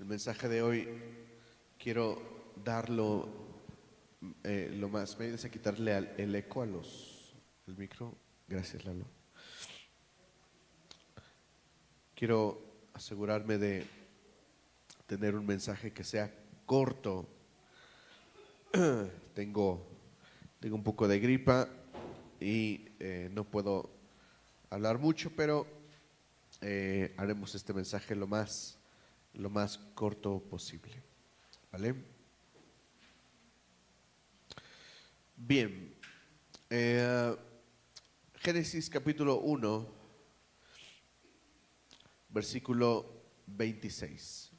El mensaje de hoy quiero darlo lo más. ¿Me ayudas a quitarle el eco al micro? Gracias, Lalo. Quiero asegurarme de tener un mensaje que sea corto. Tengo un poco de gripa y no puedo hablar mucho, pero haremos este mensaje lo más corto posible. ¿Vale? Bien. Génesis capítulo 1, versículo 26.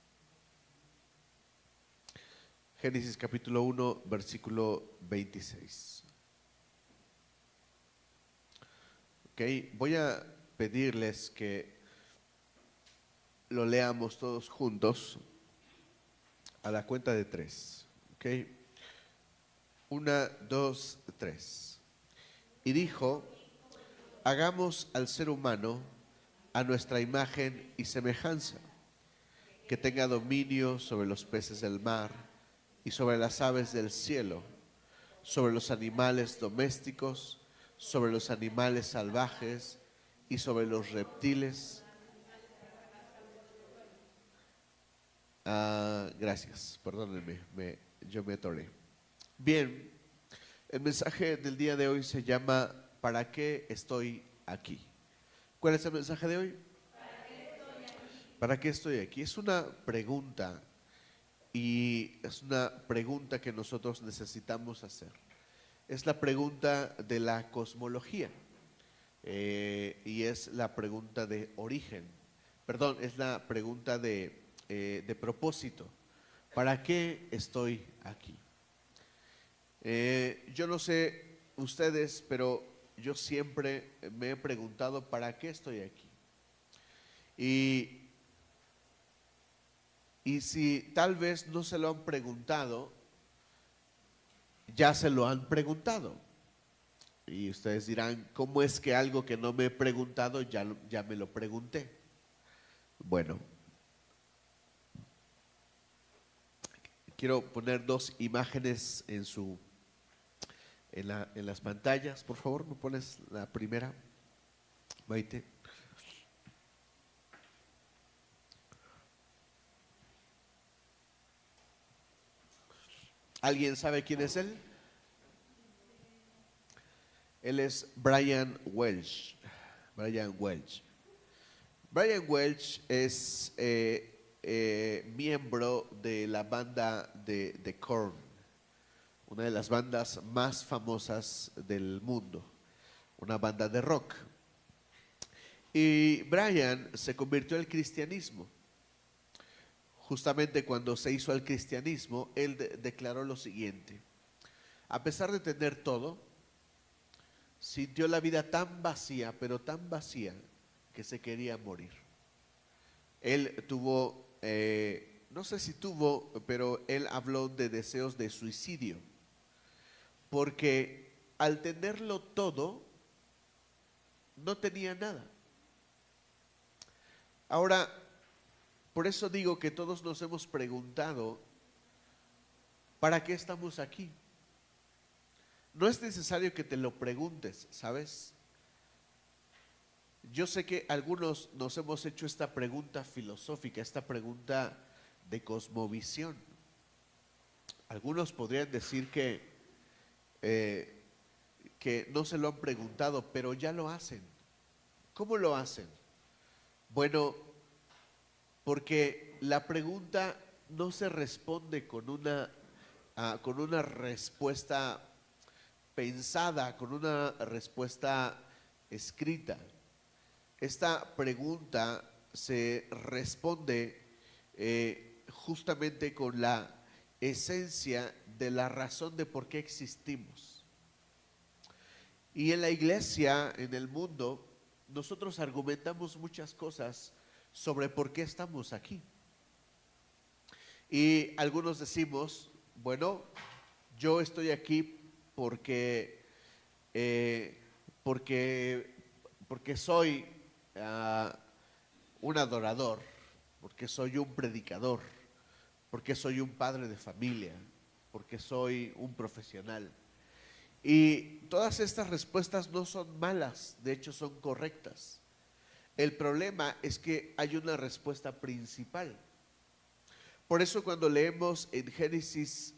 Génesis capítulo 1, versículo 26. Ok, voy a pedirles que lo leamos todos juntos a la cuenta de 3. Ok, 1, 2, 3. Y dijo: hagamos al ser humano a nuestra imagen y semejanza, que tenga dominio sobre los peces del mar y sobre las aves del cielo, sobre los animales domésticos, sobre los animales salvajes y sobre los reptiles. Gracias, perdónenme, yo me atoré. Bien, el mensaje del día de hoy se llama ¿para qué estoy aquí? ¿Cuál es el mensaje de hoy? ¿Para qué estoy aquí? Es una pregunta, y es una pregunta que nosotros necesitamos hacer. Es la pregunta de la cosmología, y es la pregunta de origen. Perdón, es la pregunta de propósito. ¿Para qué estoy aquí? Yo no sé ustedes, pero yo siempre me he preguntado ¿para qué estoy aquí? Y si tal vez no se lo han preguntado, ya se lo han preguntado. Y ustedes dirán, ¿cómo es que algo que no me he preguntado ya me lo pregunté? Bueno, quiero poner dos imágenes en las pantallas. Por favor, ¿me pones la primera, Maite? ¿Alguien sabe quién es él? Él es Brian Welch. Brian Welch. Brian Welch es miembro de la banda de Korn, una de las bandas más famosas del mundo, una banda de rock. Y Brian se convirtió al cristianismo. Justamente cuando se hizo al cristianismo, él declaró lo siguiente: a pesar de tener todo, sintió la vida tan vacía, pero tan vacía, que se quería morir. Él tuvo, no sé si tuvo, pero él habló de deseos de suicidio, porque al tenerlo todo, no tenía nada. Ahora, por eso digo que todos nos hemos preguntado, ¿para qué estamos aquí? No es necesario que te lo preguntes, ¿sabes? Yo sé que algunos nos hemos hecho esta pregunta filosófica, esta pregunta de cosmovisión. Algunos podrían decir eh, que no se lo han preguntado, pero ya lo hacen. ¿Cómo lo hacen? Bueno, porque la pregunta no se responde con una respuesta pensada, con una respuesta escrita. Esta pregunta se responde justamente con la esencia de la razón de por qué existimos. Y en la iglesia, en el mundo, nosotros argumentamos muchas cosas sobre por qué estamos aquí. Y algunos decimos, bueno, yo estoy aquí porque, eh, porque, porque soy un adorador, porque soy un predicador, porque soy un padre de familia, porque soy un profesional. Y todas estas respuestas no son malas, de hecho son correctas. El problema es que hay una respuesta principal. Por eso cuando leemos en Génesis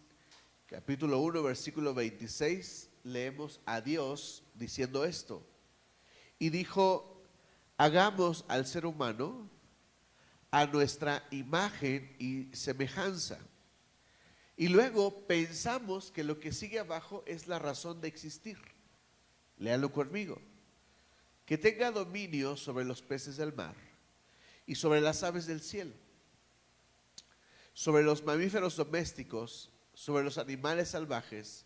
capítulo 1, versículo 26, leemos a Dios diciendo esto. Y dijo, hagamos al ser humano a nuestra imagen y semejanza. Y luego pensamos que lo que sigue abajo es la razón de existir. Léalo conmigo. Que tenga dominio sobre los peces del mar y sobre las aves del cielo, sobre los mamíferos domésticos, sobre los animales salvajes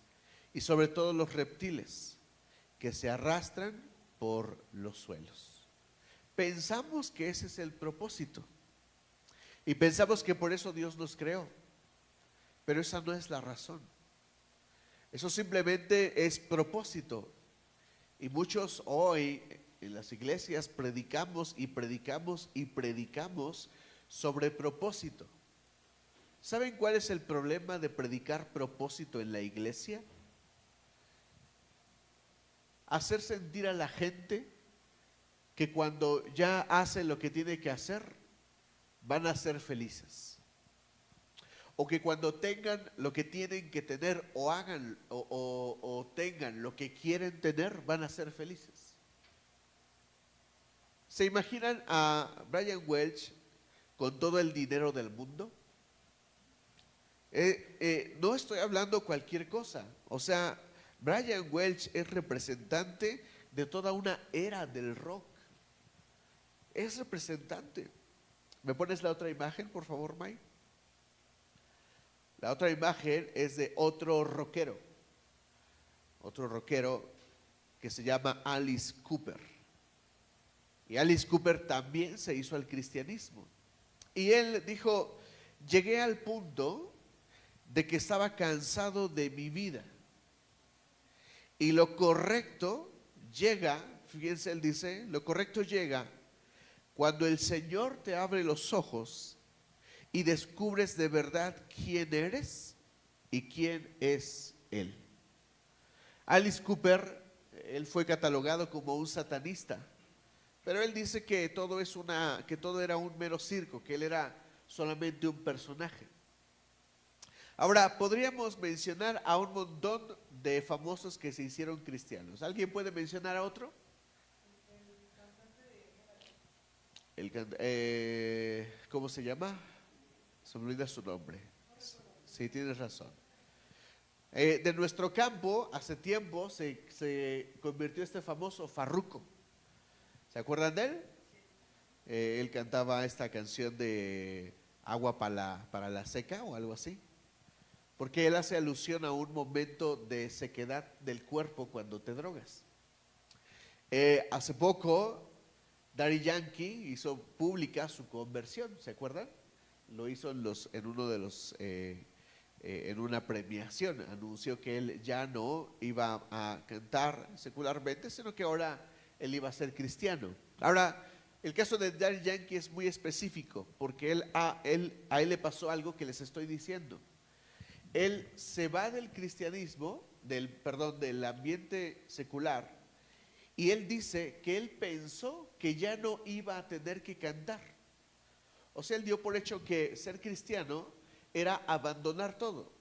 y sobre todos los reptiles que se arrastran por los suelos. Pensamos que ese es el propósito y pensamos que por eso Dios nos creó, pero esa no es la razón. Eso simplemente es propósito. Y muchos hoy en las iglesias predicamos y predicamos y predicamos sobre propósito. ¿Saben cuál es el problema de predicar propósito en la iglesia? Hacer sentir a la gente que cuando ya hace lo que tiene que hacer, van a ser felices. O que cuando tengan lo que tienen que tener o hagan o tengan lo que quieren tener, van a ser felices. ¿Se imaginan a Brian Welch con todo el dinero del mundo? No estoy hablando cualquier cosa. O sea, Brian Welch es representante de toda una era del rock. Es representante. ¿Me pones la otra imagen, por favor, Mike? La otra imagen es de otro rockero que se llama Alice Cooper. Y Alice Cooper también se hizo al cristianismo. Y él dijo, llegué al punto de que estaba cansado de mi vida. Y lo correcto llega, fíjense, él dice, lo correcto llega cuando el Señor te abre los ojos y descubres de verdad quién eres y quién es Él. Alice Cooper, él fue catalogado como un satanista, pero él dice que que todo era un mero circo, que él era solamente un personaje. Ahora, podríamos mencionar a un montón de famosos que se hicieron cristianos. ¿Alguien puede mencionar a otro? ¿Cómo se llama? Se me olvida su nombre. Sí, tienes razón. De nuestro campo, hace tiempo se convirtió este famoso Farruko. ¿Se acuerdan de él? Él cantaba esta canción de Agua para la seca o algo así. Porque él hace alusión a un momento de sequedad del cuerpo cuando te drogas. Hace poco, Daddy Yankee hizo pública su conversión, ¿se acuerdan? Lo hizo en una premiación, anunció que él ya no iba a cantar secularmente, sino que ahora él iba a ser cristiano. Ahora, el caso de Daddy Yankee es muy específico, porque a él le pasó algo que les estoy diciendo. Él se va del cristianismo, del ambiente secular, y él dice que él pensó que ya no iba a tener que cantar. O sea, él dio por hecho que ser cristiano era abandonar todo.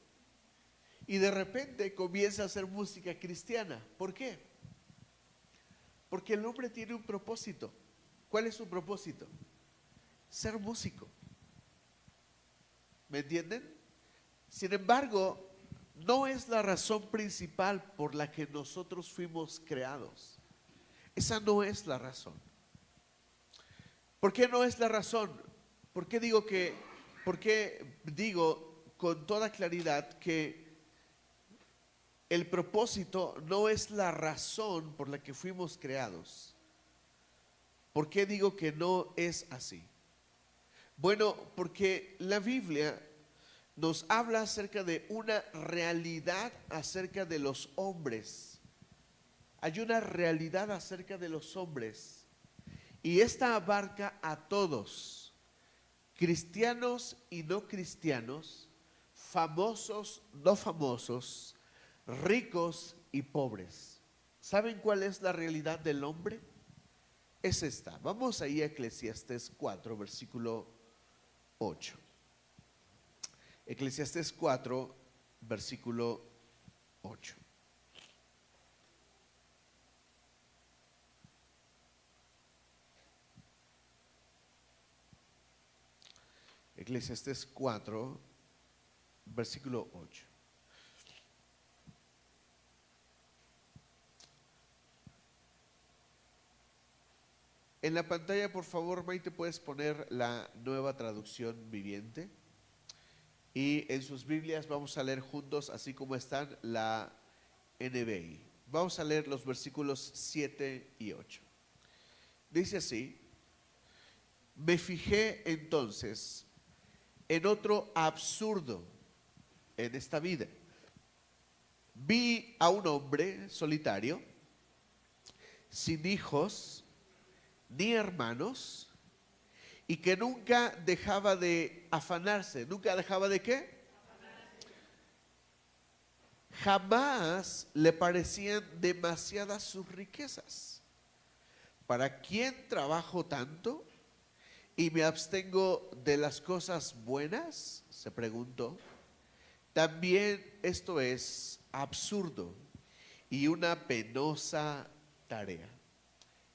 Y de repente comienza a hacer música cristiana. ¿Por qué? Porque el hombre tiene un propósito. ¿Cuál es su propósito? Ser músico. ¿Me entienden? Sin embargo, no es la razón principal por la que nosotros fuimos creados. Esa no es la razón. ¿Por qué no es la razón? ¿Por qué digo con toda claridad que el propósito no es la razón por la que fuimos creados? ¿Por qué digo que no es así? Bueno, porque la Biblia nos habla acerca de una realidad acerca de los hombres. Hay una realidad acerca de los hombres y esta abarca a todos. cristianos y no cristianos, famosos, no famosos, ricos y pobres. ¿Saben cuál es la realidad del hombre? Es esta. Vamos ahí a Eclesiastés 4, versículo 8. Eclesiastés 4, versículo 8. Eclesiastés 4, versículo 8. En la pantalla, por favor, Maite, puedes poner la Nueva Traducción Viviente. Y en sus Biblias vamos a leer juntos, así como están, la NBI. Vamos a leer los versículos 7 y 8. Dice así: me fijé entonces en otro absurdo en esta vida. Vi a un hombre solitario, sin hijos ni hermanos, y que nunca dejaba de afanarse. ¿Nunca dejaba de qué? Jamás le parecían demasiadas sus riquezas. ¿Para quién trabajo tanto y me abstengo de las cosas buenas?, se preguntó. También esto es absurdo y una penosa tarea.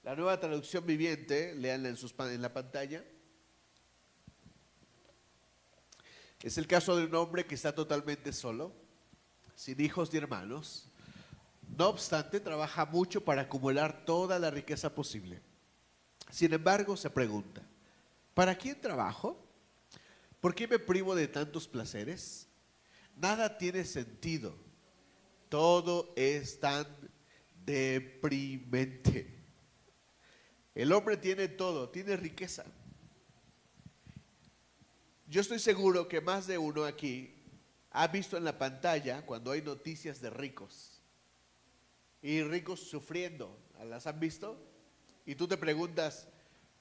La Nueva Traducción Viviente, léanla en la pantalla. Es el caso de un hombre que está totalmente solo, sin hijos ni hermanos. No obstante, trabaja mucho para acumular toda la riqueza posible. Sin embargo, se pregunta: ¿para quién trabajo? ¿Por qué me privo de tantos placeres? Nada tiene sentido. Todo es tan deprimente. El hombre tiene todo, tiene riqueza. Yo estoy seguro que más de uno aquí ha visto en la pantalla cuando hay noticias de ricos y ricos sufriendo. ¿Las han visto? Y tú te preguntas,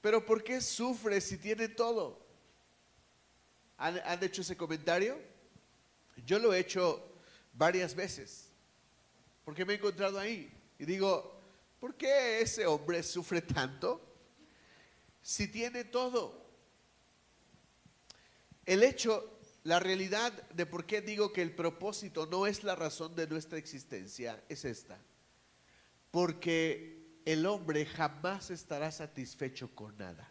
¿pero por qué sufre si tiene todo? ¿Han hecho ese comentario? Yo lo he hecho varias veces, porque me he encontrado ahí y digo, ¿por qué ese hombre sufre tanto si tiene todo? La realidad de por qué digo que el propósito no es la razón de nuestra existencia es esta: porque el hombre jamás estará satisfecho con nada.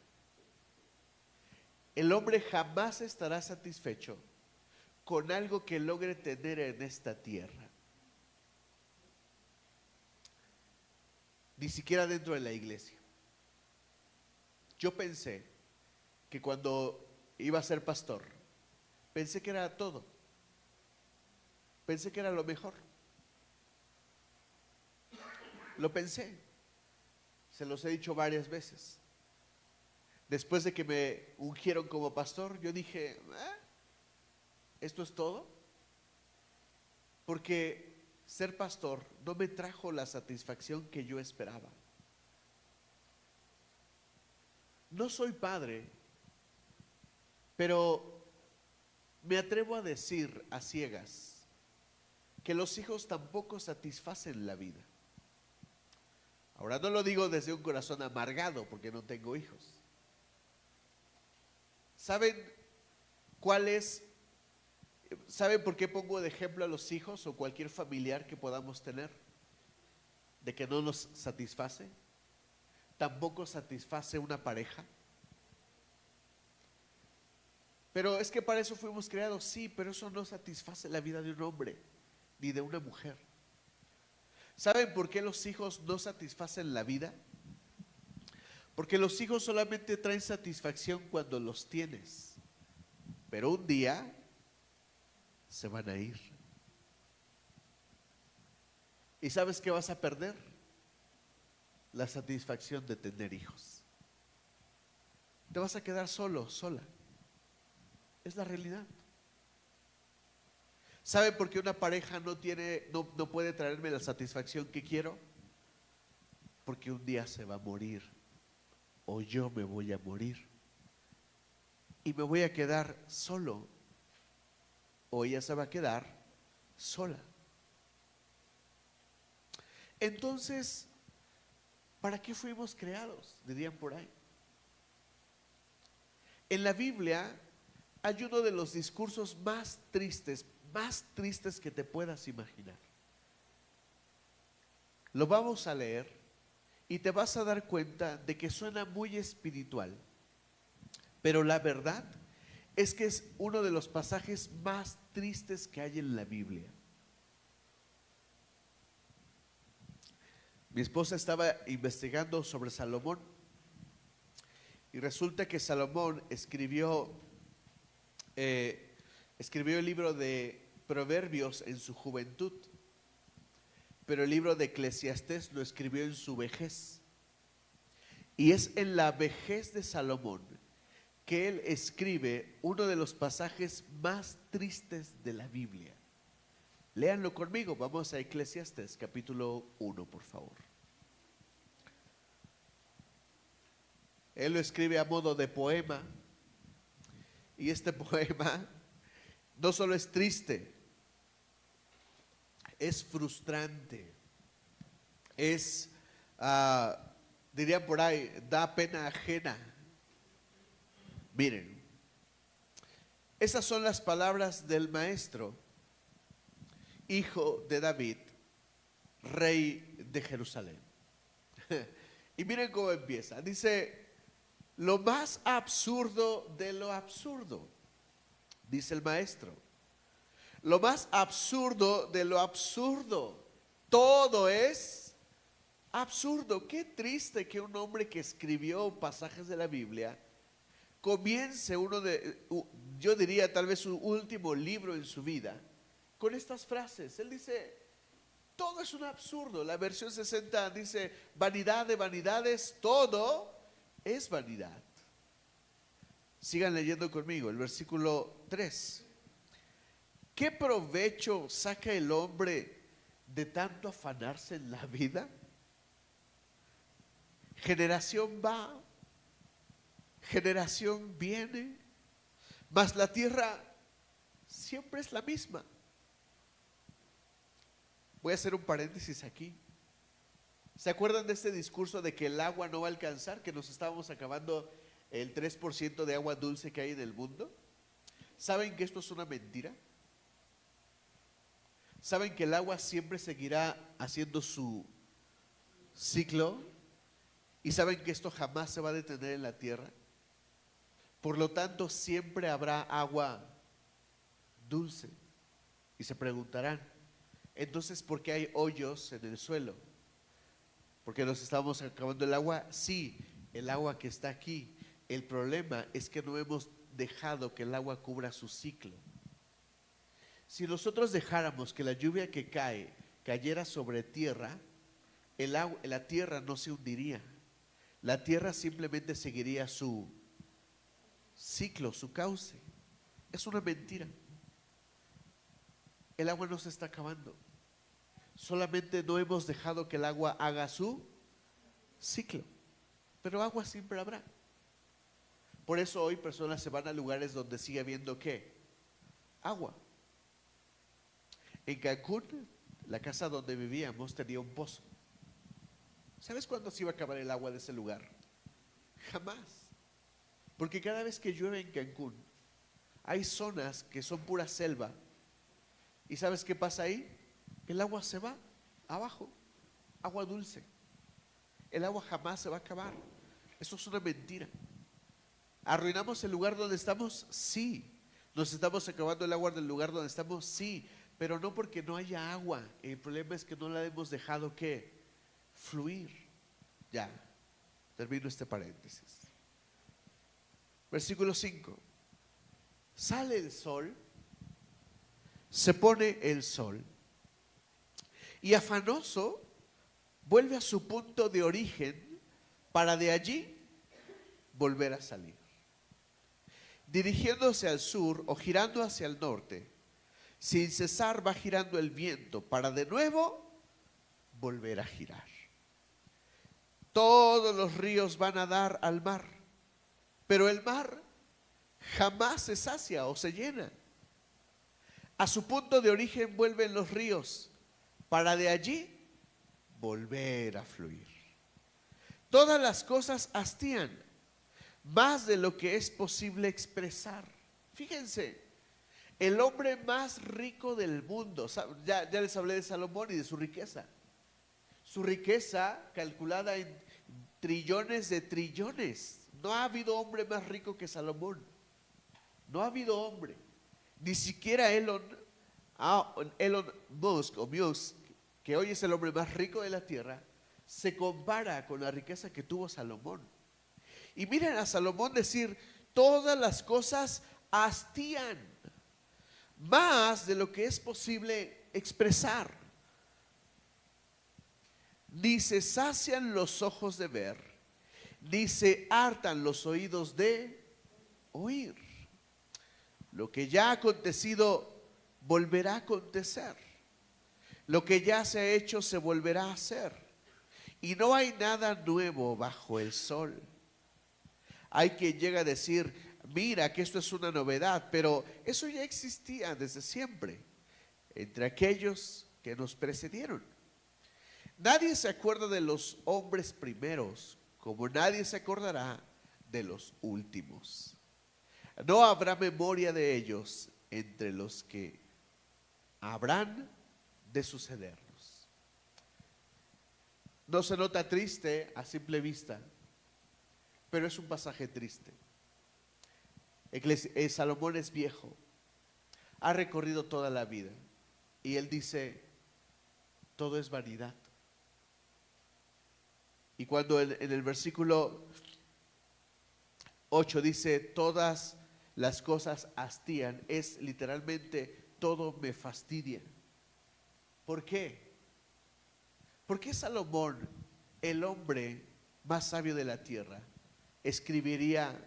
El hombre jamás estará satisfecho con algo que logre tener en esta tierra. Ni siquiera dentro de la iglesia. Yo pensé que cuando iba a ser pastor, pensé que era todo. Pensé que era lo mejor. Lo pensé. Se los he dicho varias veces. Después de que me ungieron como pastor, yo dije, ¿esto es todo? Porque ser pastor no me trajo la satisfacción que yo esperaba. No soy padre, pero me atrevo a decir a ciegas que los hijos tampoco satisfacen la vida. Ahora no lo digo desde un corazón amargado porque no tengo hijos. ¿Saben por qué pongo de ejemplo a los hijos o cualquier familiar que podamos tener? De que no nos satisface. Tampoco satisface una pareja. Pero es que para eso fuimos creados, sí, pero eso no satisface la vida de un hombre ni de una mujer. ¿Saben por qué los hijos no satisfacen la vida? Porque los hijos solamente traen satisfacción cuando los tienes, pero un día se van a ir. ¿Y sabes qué vas a perder? La satisfacción de tener hijos. Te vas a quedar solo, sola. Es la realidad. ¿Saben por qué una pareja no puede traerme la satisfacción que quiero? Porque un día se va a morir o yo me voy a morir. y me voy a quedar solo, o ella se va a quedar sola. Entonces, ¿para qué fuimos creados? Dirían por ahí. En la Biblia hay uno de los discursos más tristes que te puedas imaginar. Lo vamos a leer y te vas a dar cuenta de que suena muy espiritual, pero la verdad es que es uno de los pasajes más tristes que hay en la Biblia. Mi esposa estaba investigando sobre Salomón y resulta que Salomón escribió el libro de Proverbios en su juventud, pero el libro de Eclesiastés lo escribió en su vejez. Y es en la vejez de Salomón que él escribe uno de los pasajes más tristes de la Biblia. Léanlo conmigo, vamos a Eclesiastés capítulo 1, por favor. Él lo escribe a modo de poema, y este poema no solo es triste, es frustrante, es, dirían por ahí, da pena ajena. Miren, esas son las palabras del maestro, hijo de David, rey de Jerusalén. Y miren cómo empieza. Dice, lo más absurdo de lo absurdo, dice el maestro. Lo más absurdo de lo absurdo. Todo es absurdo. Qué triste que un hombre que escribió pasajes de la Biblia comience yo diría tal vez su último libro en su vida con estas frases. Él dice, todo es un absurdo. La versión 60 dice, vanidad de vanidades, todo es vanidad. Sigan leyendo conmigo el versículo 3. ¿Qué provecho saca el hombre de tanto afanarse en la vida? Generación va, generación viene, mas la tierra siempre es la misma. Voy a hacer un paréntesis aquí. ¿Se acuerdan de este discurso de que el agua no va a alcanzar, que nos estábamos acabando el 3% de agua dulce que hay en el mundo? ¿Saben que esto es una mentira? ¿Saben que el agua siempre seguirá haciendo su ciclo? ¿Y saben que esto jamás se va a detener en la tierra? Por lo tanto, siempre habrá agua dulce. Y se preguntarán, entonces, ¿por qué hay hoyos en el suelo? ¿Porque nos estamos acabando el agua? Sí, el agua que está aquí. El problema es que no hemos dejado que el agua cubra su ciclo. Si nosotros dejáramos que la lluvia que cayera sobre tierra, la tierra no se hundiría. La tierra simplemente seguiría su ciclo, su cauce. Es una mentira. El agua no se está acabando. Solamente no hemos dejado que el agua haga su ciclo. Pero agua siempre habrá. Por eso hoy personas se van a lugares donde sigue habiendo ¿qué? Agua. En Cancún, la casa donde vivíamos tenía un pozo. ¿Sabes cuándo se iba a acabar el agua de ese lugar? Jamás. Porque cada vez que llueve en Cancún, hay zonas que son pura selva. ¿Y sabes qué pasa ahí? El agua se va abajo. Agua dulce. El agua jamás se va a acabar. Eso es una mentira. ¿Arruinamos el lugar donde estamos? Sí. ¿Nos estamos acabando el agua del lugar donde estamos? Sí. Pero no porque no haya agua. El problema es que no la hemos dejado ¿qué? Fluir. Ya. Termino este paréntesis. Versículo 5. Sale el sol, se pone el sol, y afanoso vuelve a su punto de origen para de allí volver a salir. Dirigiéndose al sur o girando hacia el norte, sin cesar va girando el viento para de nuevo volver a girar. Todos los ríos van a dar al mar, pero el mar jamás se sacia o se llena. A su punto de origen vuelven los ríos, para de allí volver a fluir. Todas las cosas hastían, más de lo que es posible expresar. Fíjense, el hombre más rico del mundo, ya les hablé de Salomón y de su riqueza. Su riqueza calculada en trillones de trillones. No ha habido hombre más rico que Salomón. No ha habido hombre. Ni siquiera Elon Musk, que hoy es el hombre más rico de la tierra, se compara con la riqueza que tuvo Salomón. Y miren a Salomón decir, todas las cosas hastían, más de lo que es posible expresar. Ni se sacian los ojos de ver, ni se hartan los oídos de oír. Lo que ya ha acontecido volverá a acontecer. Lo que ya se ha hecho se volverá a hacer. Y no hay nada nuevo bajo el sol. Hay quien llega a decir, mira que esto es una novedad, pero eso ya existía desde siempre entre aquellos que nos precedieron. Nadie se acuerda de los hombres primeros, como nadie se acordará de los últimos. No habrá memoria de ellos entre los que habrán de sucedernos. No se nota triste a simple vista, pero es un pasaje triste. Salomón es viejo, ha recorrido toda la vida y él dice, todo es vanidad. Y cuando en el versículo 8 dice, todas las cosas hastían, es literalmente, todo me fastidia. ¿Por qué? ¿Por qué Salomón, el hombre más sabio de la tierra, escribiría,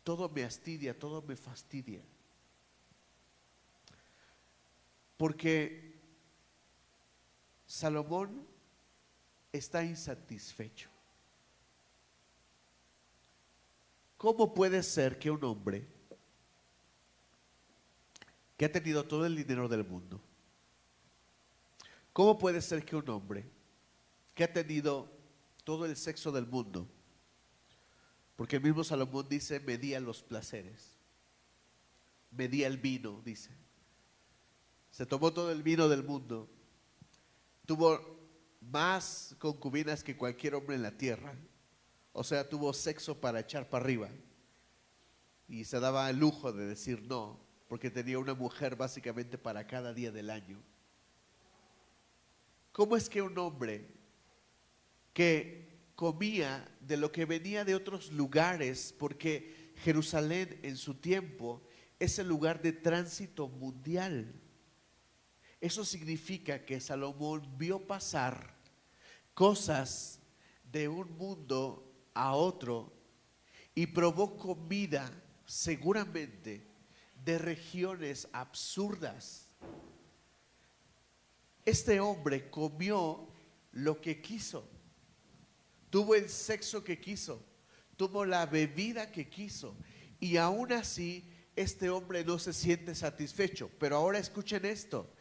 todo me hastidia, todo me fastidia? Porque Salomón está insatisfecho. ¿Cómo puede ser que un hombre que ha tenido todo el dinero del mundo, cómo puede ser que un hombre que ha tenido todo el sexo del mundo, porque el mismo Salomón dice, medía los placeres, medía el vino, dice, se tomó todo el vino del mundo, tuvo más concubinas que cualquier hombre en la tierra, o sea, tuvo sexo para echar para arriba y se daba el lujo de decir no, porque tenía una mujer básicamente para cada día del año. ¿Cómo es que un hombre que comía de lo que venía de otros lugares, porque Jerusalén en su tiempo es el lugar de tránsito mundial? Eso significa que Salomón vio pasar cosas de un mundo a otro y probó comida seguramente de regiones absurdas. Este hombre comió lo que quiso, tuvo el sexo que quiso, tuvo la bebida que quiso, y aún así este hombre no se siente satisfecho. Pero ahora escuchen esto,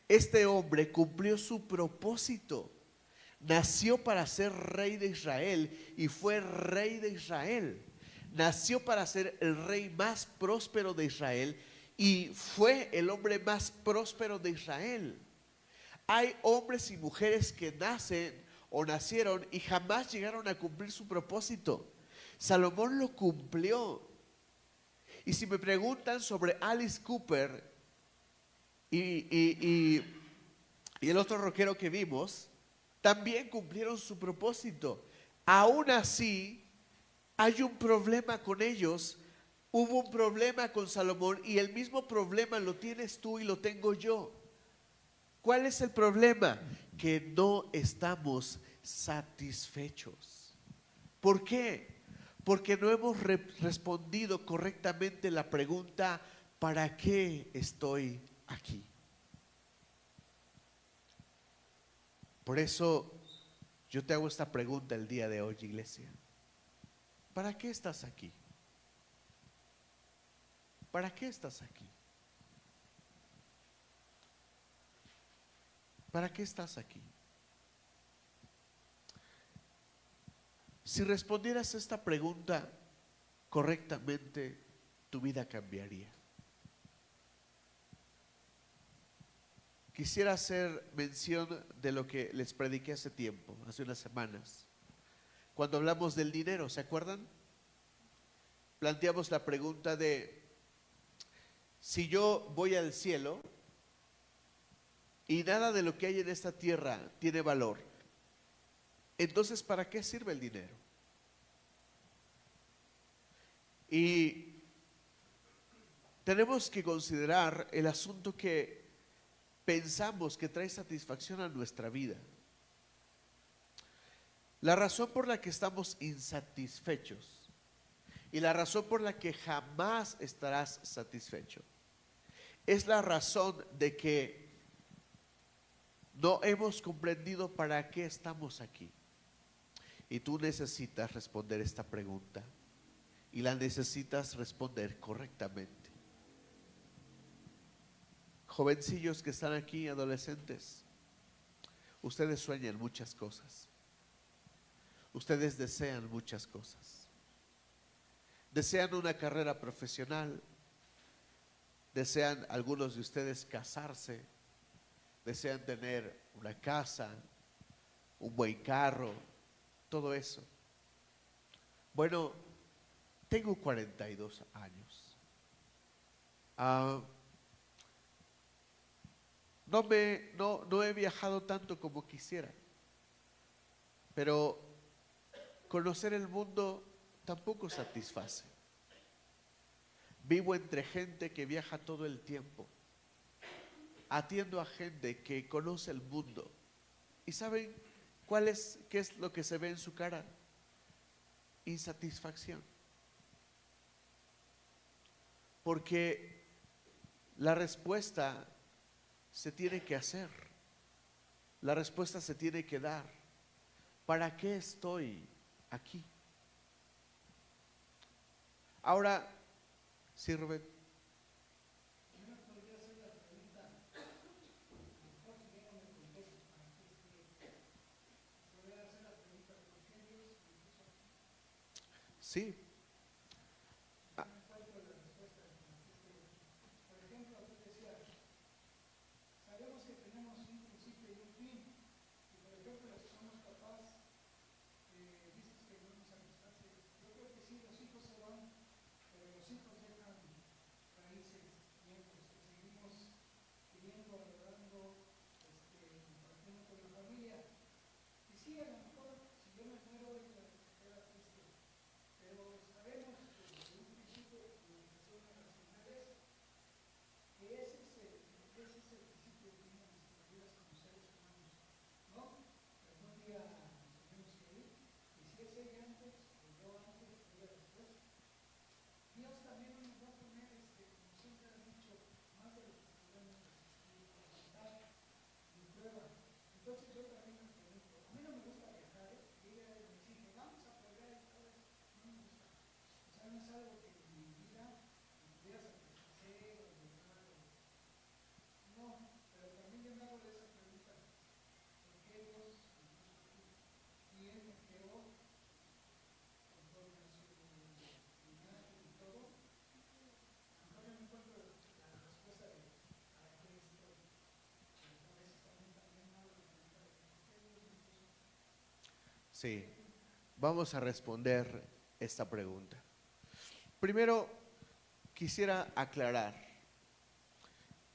este hombre cumplió su propósito, nació para ser rey de Israel y fue rey de Israel. Nació para ser el rey más próspero de Israel y fue el hombre más próspero de Israel. Hay hombres y mujeres que nacen o nacieron y jamás llegaron a cumplir su propósito. Salomón lo cumplió. Y si me preguntan sobre Alice Cooper y el otro rockero que vimos, también cumplieron su propósito. Aún así, hay un problema con ellos. Hubo un problema con Salomón y el mismo problema lo tienes tú y lo tengo yo. ¿Cuál es el problema? Que no estamos satisfechos. ¿Por qué? Porque no hemos respondido correctamente la pregunta, ¿para qué estoy aquí? Por eso yo te hago esta pregunta el día de hoy, iglesia. ¿Para qué estás aquí? ¿para qué estás aquí? ¿Para qué estás aquí? Si respondieras esta pregunta correctamente, tu vida cambiaría. Quisiera hacer mención de lo que les prediqué hace tiempo, hace unas semanas. Cuando hablamos del dinero, ¿se acuerdan? Planteamos la pregunta de, si yo voy al cielo y nada de lo que hay en esta tierra tiene valor, entonces ¿para qué sirve el dinero? Y tenemos que considerar el asunto que pensamos que trae satisfacción a nuestra vida. La razón por la que estamos insatisfechos y la razón por la que jamás estarás satisfecho es la razón de que no hemos comprendido para qué estamos aquí. Y tú necesitas responder esta pregunta y la necesitas responder correctamente. Jovencillos que están aquí, adolescentes, ustedes sueñan muchas cosas. Ustedes desean muchas cosas. Desean una carrera profesional. Desean algunos de ustedes casarse. Desean tener una casa, un buen carro, todo eso. Bueno, tengo 42 años. No he viajado tanto como quisiera, pero conocer el mundo tampoco satisface. Vivo entre gente que viaja todo el tiempo. Atiendo a gente que conoce el mundo. ¿Y saben qué es lo que se ve en su cara? Insatisfacción. Porque la respuesta se tiene que hacer. La respuesta se tiene que dar. ¿Para qué estoy aquí? Ahora, sí, Rubén. Sí. Ah, sí, vamos a responder esta pregunta. Primero, quisiera aclarar,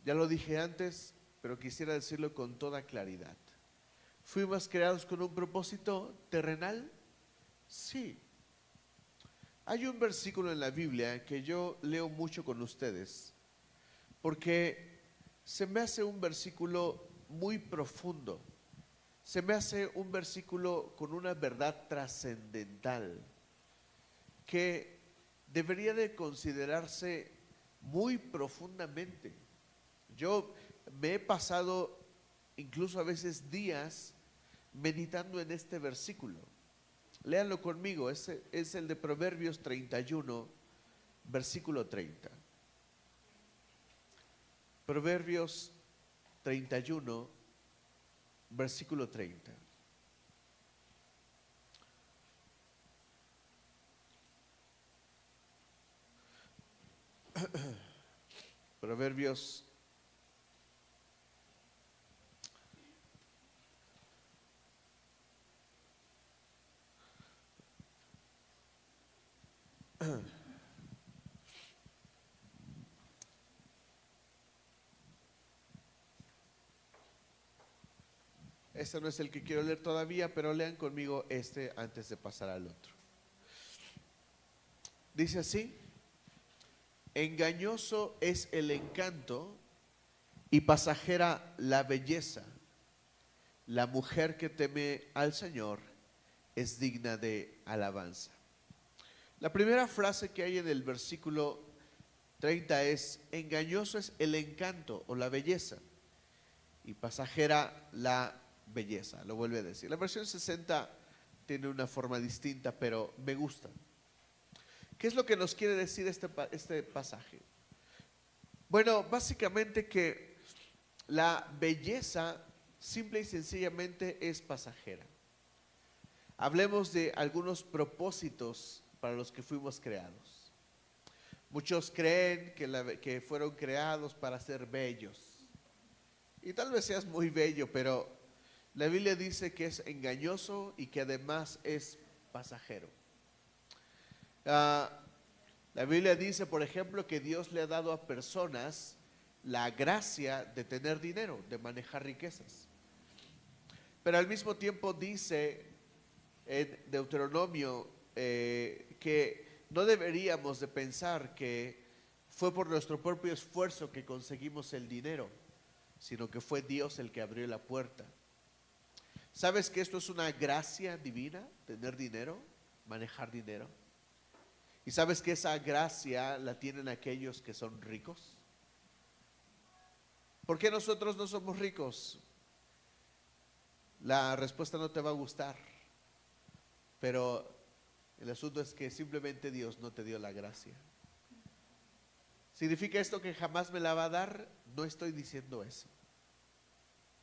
ya lo dije antes, pero quisiera decirlo con toda claridad. ¿Fuimos creados con un propósito terrenal? Sí. Hay un versículo en la Biblia que yo leo mucho con ustedes, porque se me hace un versículo muy profundo. Se me hace un versículo con una verdad trascendental que debería de considerarse muy profundamente. Yo me he pasado incluso a veces días meditando en este versículo. Léanlo conmigo, es el de Proverbios 31, versículo 30. Proverbios 31, versículo 30. Proverbios Este no es el que quiero leer todavía, pero lean conmigo este antes de pasar al otro. Dice así: engañoso es el encanto y pasajera la belleza. La mujer que teme al Señor es digna de alabanza. La primera frase que hay en el versículo 30 es: engañoso es el encanto o la belleza y pasajera la belleza. Lo vuelve a decir. La versión 60 tiene una forma distinta, pero me gusta. ¿Qué es lo que nos quiere decir este pasaje? Bueno, básicamente que la belleza simple y sencillamente es pasajera. Hablemos de algunos propósitos para los que fuimos creados. Muchos creen que fueron creados para ser bellos. Y tal vez seas muy bello, pero la Biblia dice que es engañoso y que además es pasajero. La Biblia dice, por ejemplo, que Dios le ha dado a personas la gracia de tener dinero, de manejar riquezas. Pero al mismo tiempo dice en Deuteronomio que no deberíamos de pensar que fue por nuestro propio esfuerzo que conseguimos el dinero, sino que fue Dios el que abrió la puerta. ¿Sabes que esto es una gracia divina, tener dinero, manejar dinero? ¿Y sabes que esa gracia la tienen aquellos que son ricos? ¿Por qué nosotros no somos ricos? La respuesta no te va a gustar, pero el asunto es que simplemente Dios no te dio la gracia. ¿Significa esto que jamás me la va a dar? No estoy diciendo eso.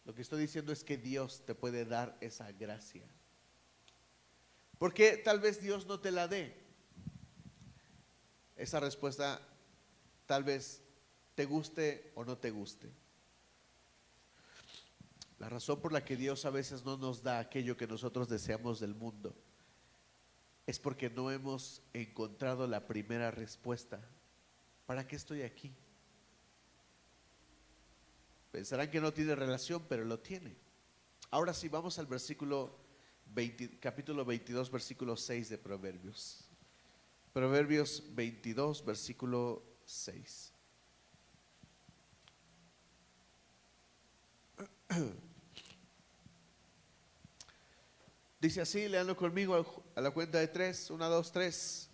Lo que estoy diciendo es que Dios te puede dar esa gracia. ¿Por qué tal vez Dios no te la dé? Esa respuesta tal vez te guste o no te guste. La razón por la que Dios a veces no nos da aquello que nosotros deseamos del mundo es porque no hemos encontrado la primera respuesta. ¿Para qué estoy aquí? Pensarán que no tiene relación, pero lo tiene. Ahora sí, vamos al capítulo 22, versículo 6 de Proverbios. Proverbios 22, versículo 6. Dice así, leanlo conmigo a la cuenta de 3, 1, 2, 3.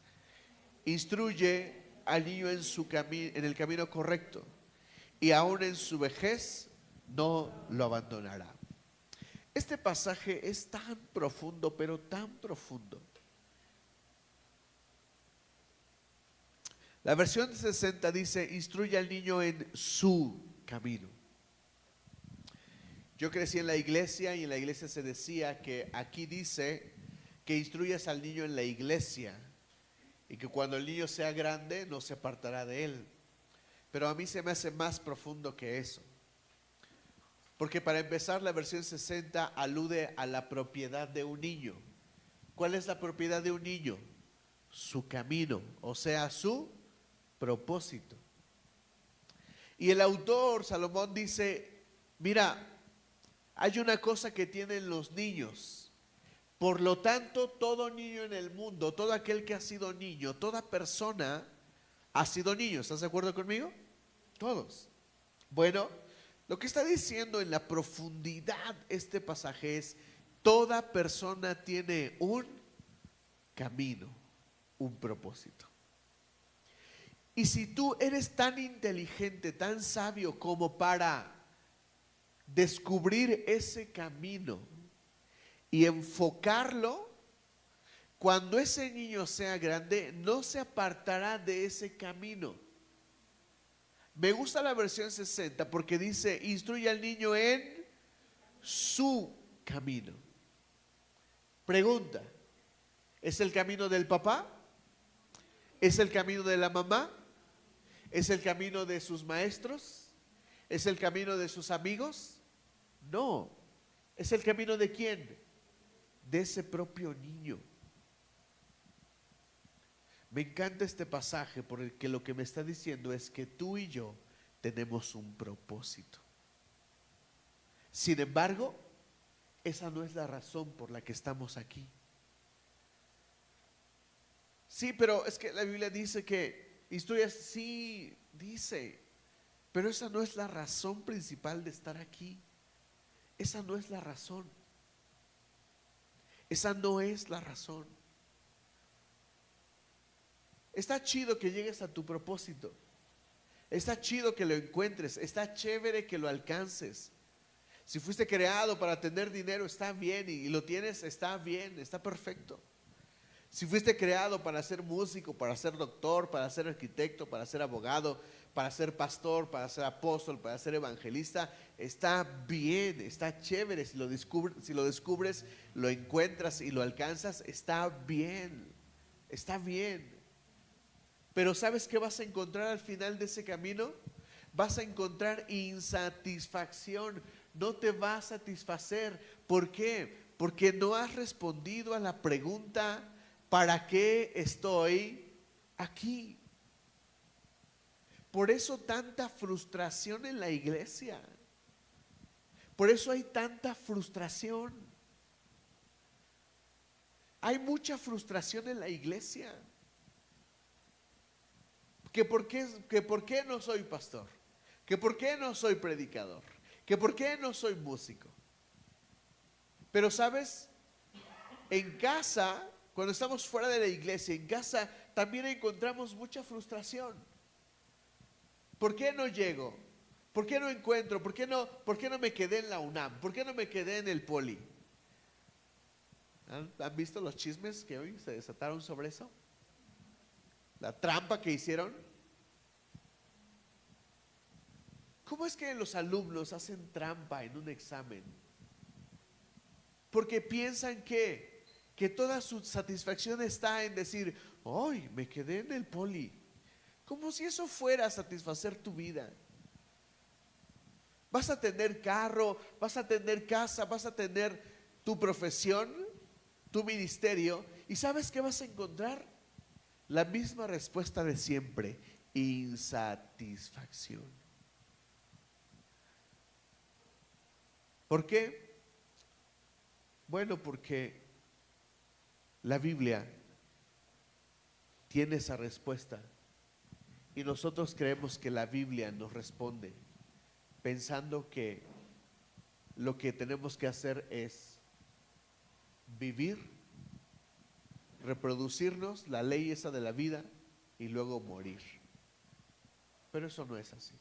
Instruye al niño en el camino correcto, y aún en su vejez no lo abandonará. Este pasaje es tan profundo, pero tan profundo. La versión 60 dice: instruye al niño en su camino. Yo crecí en la iglesia y en la iglesia se decía que aquí dice que instruyas al niño en la iglesia y que cuando el niño sea grande no se apartará de él. Pero a mí se me hace más profundo que eso. Porque para empezar, la versión 60 alude a la propiedad de un niño. ¿Cuál es la propiedad de un niño? Su camino, o sea, su propósito. Y el autor, Salomón, dice: mira, hay una cosa que tienen los niños. Por lo tanto, todo niño en el mundo, todo aquel que ha sido niño, toda persona ha sido niño. ¿Estás de acuerdo conmigo? Todos. Bueno, lo que está diciendo en la profundidad este pasaje es: toda persona tiene un camino, un propósito. Y si tú eres tan inteligente, tan sabio como para descubrir ese camino y enfocarlo, cuando ese niño sea grande, no se apartará de ese camino. Me gusta la versión 60 porque dice, instruye al niño en su camino. Pregunta, ¿es el camino del papá? ¿Es el camino de la mamá? ¿Es el camino de sus maestros? ¿Es el camino de sus amigos? No. ¿Es el camino de quién? De ese propio niño. Me encanta este pasaje porque lo que me está diciendo es que tú y yo tenemos un propósito. Sin embargo, esa no es la razón por la que estamos aquí. Sí, pero es que la Biblia dice que instruyas, sí, dice, pero esa no es la razón principal de estar aquí. Esa no es la razón. Esa no es la razón. Está chido que llegues a tu propósito. Está chido que lo encuentres. Está chévere que lo alcances. Si fuiste creado para tener dinero, está bien. Y lo tienes, está bien, está perfecto. Si fuiste creado para ser músico, para ser doctor, para ser arquitecto, para ser abogado, para ser pastor, para ser apóstol, para ser evangelista, está bien, está chévere. Si lo descubres, lo encuentras y lo alcanzas, está bien. Está bien. Pero ¿sabes qué vas a encontrar al final de ese camino? Vas a encontrar insatisfacción. No te va a satisfacer. ¿Por qué? Porque no has respondido a la pregunta, ¿para qué estoy aquí? Por eso tanta frustración en la iglesia. Por eso hay tanta frustración. Hay mucha frustración en la iglesia. Que por qué no soy pastor, que por qué no soy predicador, que por qué no soy músico. Pero sabes, en casa, cuando estamos fuera de la iglesia, en casa también encontramos mucha frustración. ¿Por qué no llego? ¿Por qué no encuentro? ¿Por qué no me quedé en la UNAM? ¿Por qué no me quedé en el Poli? ¿Han visto los chismes que hoy se desataron sobre eso? La trampa que hicieron. ¿Cómo es que los alumnos hacen trampa en un examen? Porque piensan que toda su satisfacción está en decir, ¡ay, me quedé en el Poli! Como si eso fuera a satisfacer tu vida. Vas a tener carro, vas a tener casa, vas a tener tu profesión, tu ministerio. ¿Y sabes qué vas a encontrar? La misma respuesta de siempre: insatisfacción. ¿Por qué? Bueno, porque la Biblia tiene esa respuesta y nosotros creemos que la Biblia nos responde, pensando que lo que tenemos que hacer es vivir, reproducirnos, la ley esa de la vida, y luego morir. Pero eso no es así.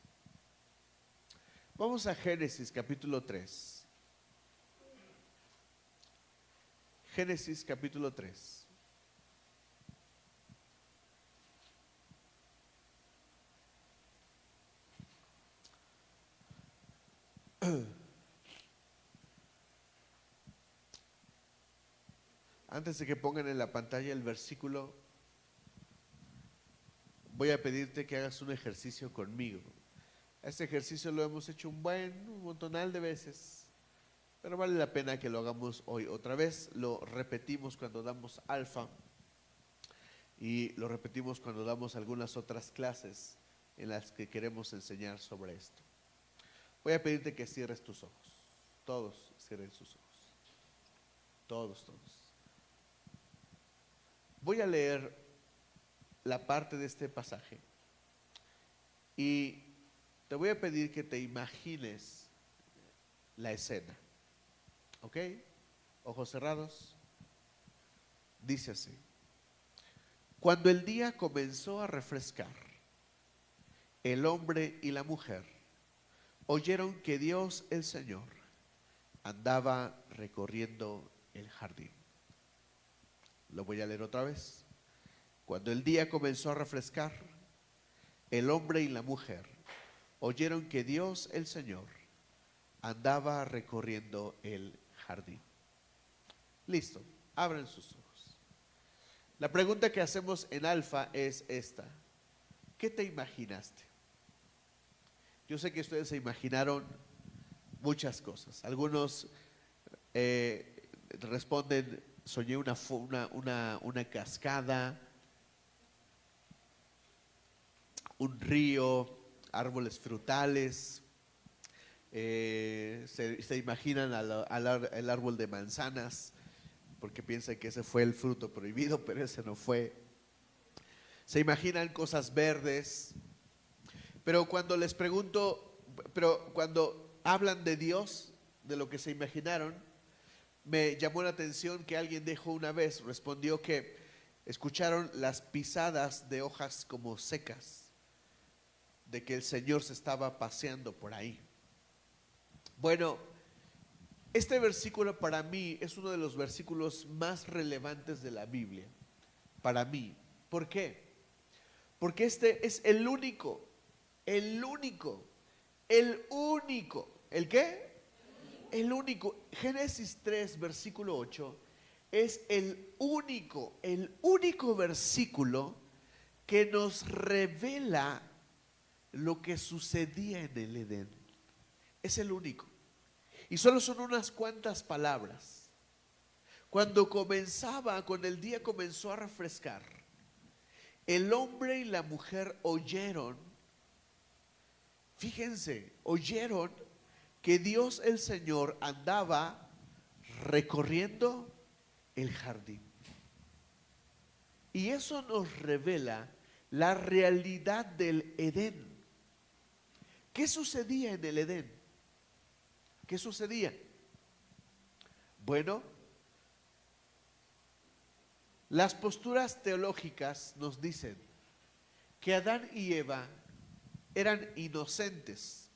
Vamos a Génesis capítulo 3. Génesis capítulo 3. Antes de que pongan en la pantalla el versículo, voy a pedirte que hagas un ejercicio conmigo. Este ejercicio lo hemos hecho un montonal de veces, pero vale la pena que lo hagamos hoy otra vez. Lo repetimos cuando damos alfa y lo repetimos cuando damos algunas otras clases en las que queremos enseñar sobre esto. Voy a pedirte que cierres tus ojos. Todos cierren sus ojos. Todos. Voy a leer la parte de este pasaje y te voy a pedir que te imagines la escena. ¿Ok? Ojos cerrados. Dice así: cuando el día comenzó a refrescar, el hombre y la mujer oyeron que Dios el Señor andaba recorriendo el jardín. Lo voy a leer otra vez. Cuando el día comenzó a refrescar, el hombre y la mujer oyeron que Dios el Señor andaba recorriendo el jardín. Listo, abran sus ojos. La pregunta que hacemos en Alfa es esta: ¿qué te imaginaste? Yo sé que ustedes se imaginaron muchas cosas. Algunos responden: soñé una cascada, un río, árboles frutales. Se imaginan el árbol de manzanas, porque piensan que ese fue el fruto prohibido, pero ese no fue. Se imaginan cosas verdes, pero cuando les pregunto, pero cuando hablan de Dios, de lo que se imaginaron, me llamó la atención que alguien dijo una vez, respondió que escucharon las pisadas de hojas como secas, de que el Señor se estaba paseando por ahí. Bueno, este versículo para mí es uno de los versículos más relevantes de la Biblia, para mí. ¿Por qué? Porque este es el único, ¿el qué? El único. Génesis 3, versículo 8, es el único versículo que nos revela lo que sucedía en el Edén. Es el único. Y solo son unas cuantas palabras. Cuando el día comenzó a refrescar, el hombre y la mujer oyeron, fíjense, oyeron que Dios el Señor andaba recorriendo el jardín. Y eso nos revela la realidad del Edén. ¿Qué sucedía en el Edén? ¿Qué sucedía? Bueno, las posturas teológicas nos dicen que Adán y Eva eran inocentes,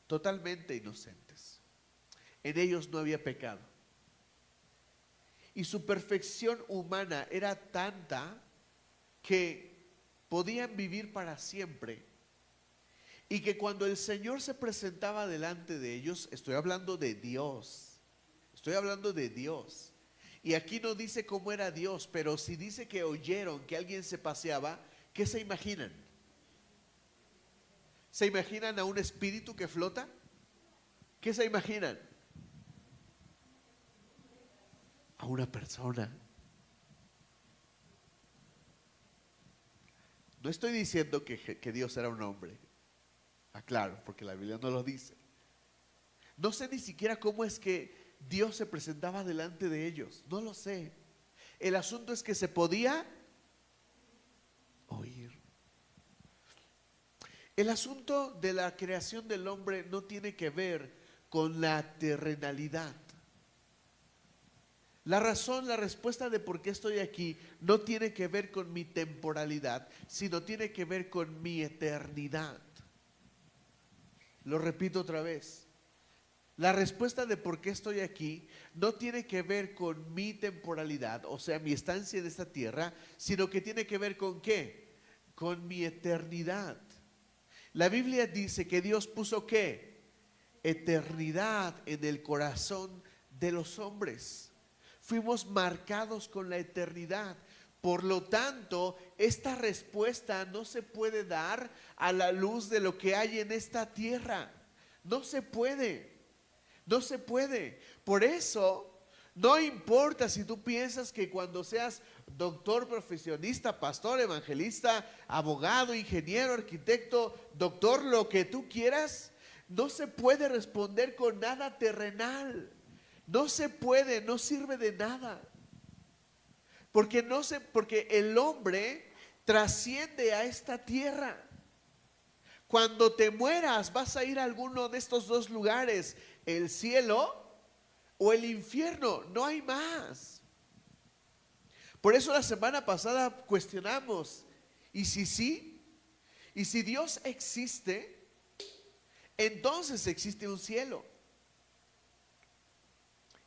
totalmente inocentes. En ellos no había pecado. Y su perfección humana era tanta que podían vivir para siempre. Y que cuando el Señor se presentaba delante de ellos, estoy hablando de Dios. Y aquí no dice cómo era Dios, pero si dice que oyeron que alguien se paseaba, ¿qué se imaginan? ¿Se imaginan a un espíritu que flota? ¿Qué se imaginan? A una persona. No estoy diciendo que Dios era un hombre. Aclaro, porque la Biblia no lo dice. No sé ni siquiera cómo es que Dios se presentaba delante de ellos. No lo sé. El asunto es que se podía oír. El asunto de la creación del hombre no tiene que ver con la terrenalidad. La respuesta de por qué estoy aquí no tiene que ver con mi temporalidad, sino tiene que ver con mi eternidad. Lo repito otra vez. La respuesta de por qué estoy aquí no tiene que ver con mi temporalidad, o sea, mi estancia en esta tierra, sino que tiene que ver con ¿qué? Con mi eternidad. La Biblia dice que Dios puso ¿qué? Eternidad en el corazón de los hombres. Fuimos marcados con la eternidad. Por lo tanto, esta respuesta no se puede dar a la luz de lo que hay en esta tierra. No se puede. No se puede. Por eso, no importa si tú piensas que cuando seas doctor, profesionista, pastor, evangelista, abogado, ingeniero, arquitecto, doctor, lo que tú quieras, no se puede responder con nada terrenal. No se puede, no sirve de nada. Porque el hombre trasciende a esta tierra. Cuando te mueras vas a ir a alguno de estos dos lugares, el cielo o el infierno, no hay más. Por eso la semana pasada cuestionamos, ¿y si sí? ¿Y si Dios existe? Entonces existe un cielo.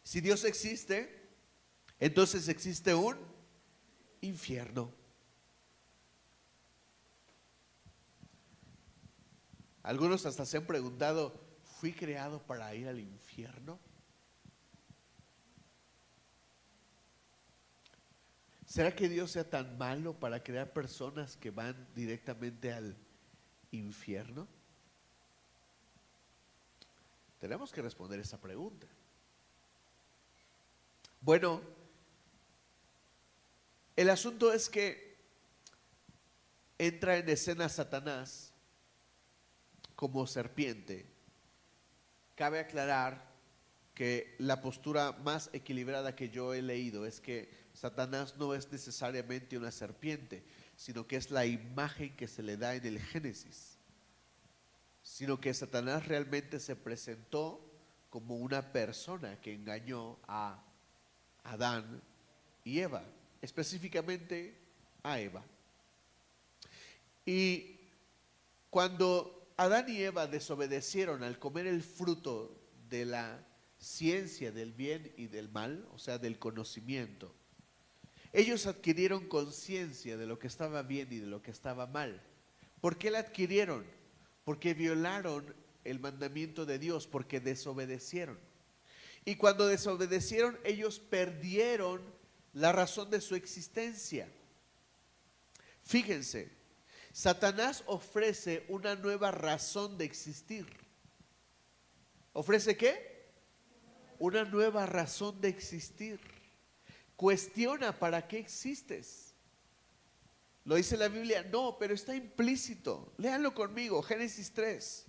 Si Dios existe, entonces existe un infierno. Algunos hasta se han preguntado, ¿fui creado para ir al infierno? ¿Será que Dios sea tan malo para crear personas que van directamente al infierno? Tenemos que responder esa pregunta. Bueno, el asunto es que entra en escena Satanás como serpiente. Cabe aclarar que la postura más equilibrada que yo he leído es que Satanás no es necesariamente una serpiente, sino que es la imagen que se le da en el Génesis, sino que Satanás realmente se presentó como una persona que engañó a Adán y Eva, específicamente a Eva. Y cuando Adán y Eva desobedecieron al comer el fruto de la ciencia del bien y del mal, o sea, del conocimiento, ellos adquirieron conciencia de lo que estaba bien y de lo que estaba mal. ¿Por qué la adquirieron? Porque violaron el mandamiento de Dios, porque desobedecieron. Y cuando desobedecieron, ellos perdieron la razón de su existencia. Fíjense, Satanás ofrece una nueva razón de existir. ¿Ofrece qué? Una nueva razón de existir. Cuestiona para qué existes. ¿Lo dice la Biblia? No, pero está implícito. Léanlo conmigo, Génesis 3.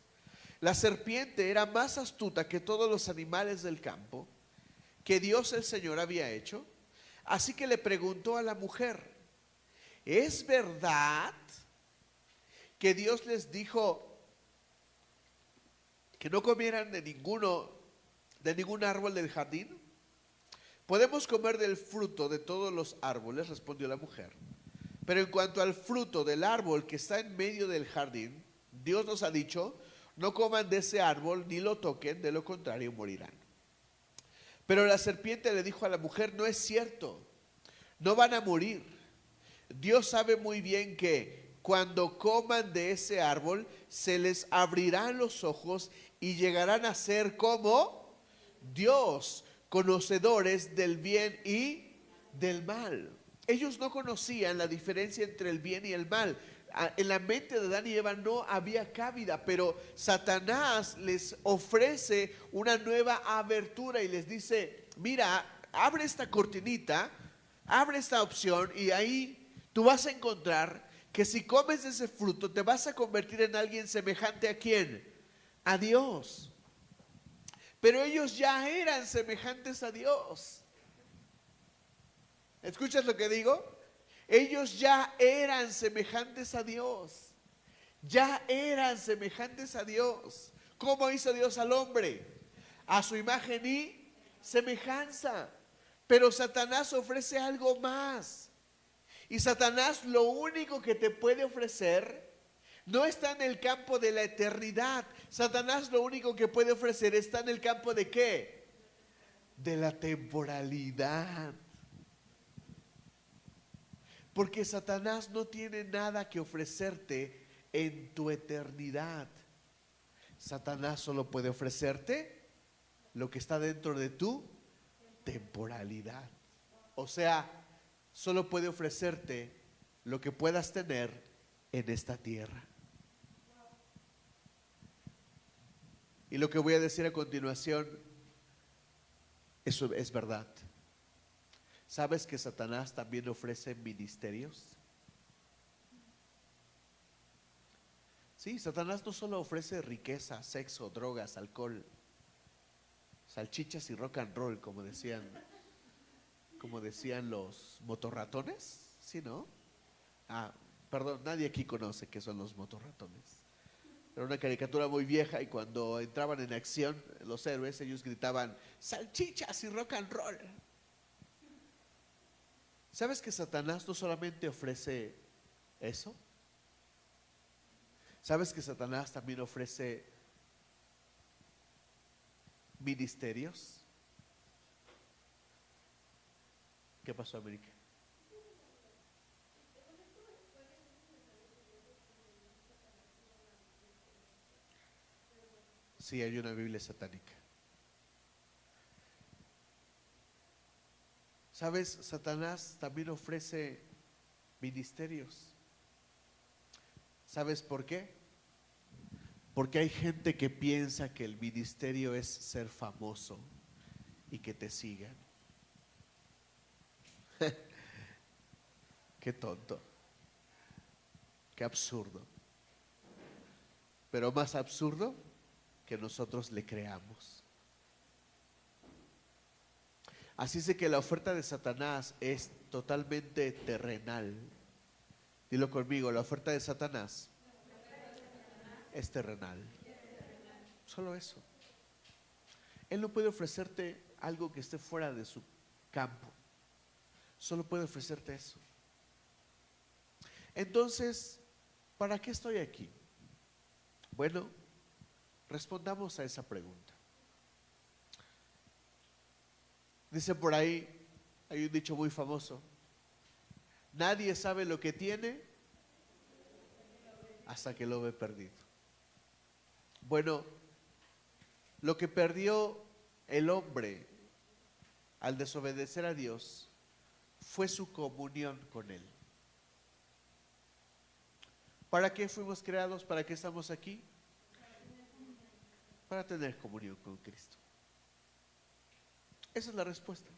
La serpiente era más astuta que todos los animales del campo que Dios el Señor había hecho. Así que le preguntó a la mujer, ¿es verdad que Dios les dijo que no comieran de ningún árbol del jardín? Podemos comer del fruto de todos los árboles, respondió la mujer. Pero en cuanto al fruto del árbol que está en medio del jardín, Dios nos ha dicho, no coman de ese árbol ni lo toquen, de lo contrario morirán. Pero la serpiente le dijo a la mujer, no es cierto, no van a morir. Dios sabe muy bien que cuando coman de ese árbol, se les abrirán los ojos y llegarán a ser como Dios, conocedores del bien y del mal. Ellos no conocían la diferencia entre el bien y el mal. En la mente de Adán y Eva no había cabida, pero Satanás les ofrece una nueva abertura y les dice, mira, abre esta cortinita, abre esta opción y ahí tú vas a encontrar que si comes de ese fruto te vas a convertir en alguien semejante a ¿quién? A Dios. Pero ellos ya eran semejantes a Dios. ¿Escuchas lo que digo? Ellos ya eran semejantes a Dios. Ya eran semejantes a Dios. ¿Cómo hizo Dios al hombre? A su imagen y semejanza. Pero Satanás ofrece algo más. Y Satanás lo único que te puede ofrecer no está en el campo de la eternidad. Satanás lo único que puede ofrecer está en el campo de ¿qué? De la temporalidad. Porque Satanás no tiene nada que ofrecerte en tu eternidad. Satanás solo puede ofrecerte lo que está dentro de tu temporalidad. O sea, solo puede ofrecerte lo que puedas tener en esta tierra. Y lo que voy a decir a continuación, eso es verdad. ¿Sabes que Satanás también ofrece ministerios? Sí, Satanás no solo ofrece riqueza, sexo, drogas, alcohol, salchichas y rock and roll, como decían los motorratones, ¿sí, no? Perdón, nadie aquí conoce qué son los motorratones. Era una caricatura muy vieja y cuando entraban en acción los héroes, ellos gritaban salchichas y rock and roll. ¿Sabes que Satanás no solamente ofrece eso? ¿Sabes que Satanás también ofrece ministerios? ¿Qué pasó, América? Sí, hay una Biblia satánica. ¿Sabes? Satanás también ofrece ministerios. ¿Sabes por qué? Porque hay gente que piensa que el ministerio es ser famoso y que te sigan. Qué tonto, qué absurdo. Pero más absurdo que nosotros le creamos. Así es de que la oferta de Satanás es totalmente terrenal. Dilo conmigo, la oferta de Satanás es terrenal. Solo eso. Él no puede ofrecerte algo que esté fuera de su campo. Solo puede ofrecerte eso. Entonces, ¿para qué estoy aquí? Bueno, respondamos a esa pregunta. Dice por ahí, hay un dicho muy famoso: nadie sabe lo que tiene hasta que lo ve perdido. Bueno, lo que perdió el hombre al desobedecer a Dios fue su comunión con Él. ¿Para qué fuimos creados? ¿Para qué estamos aquí? Para tener comunión con Cristo. Esa es la respuesta.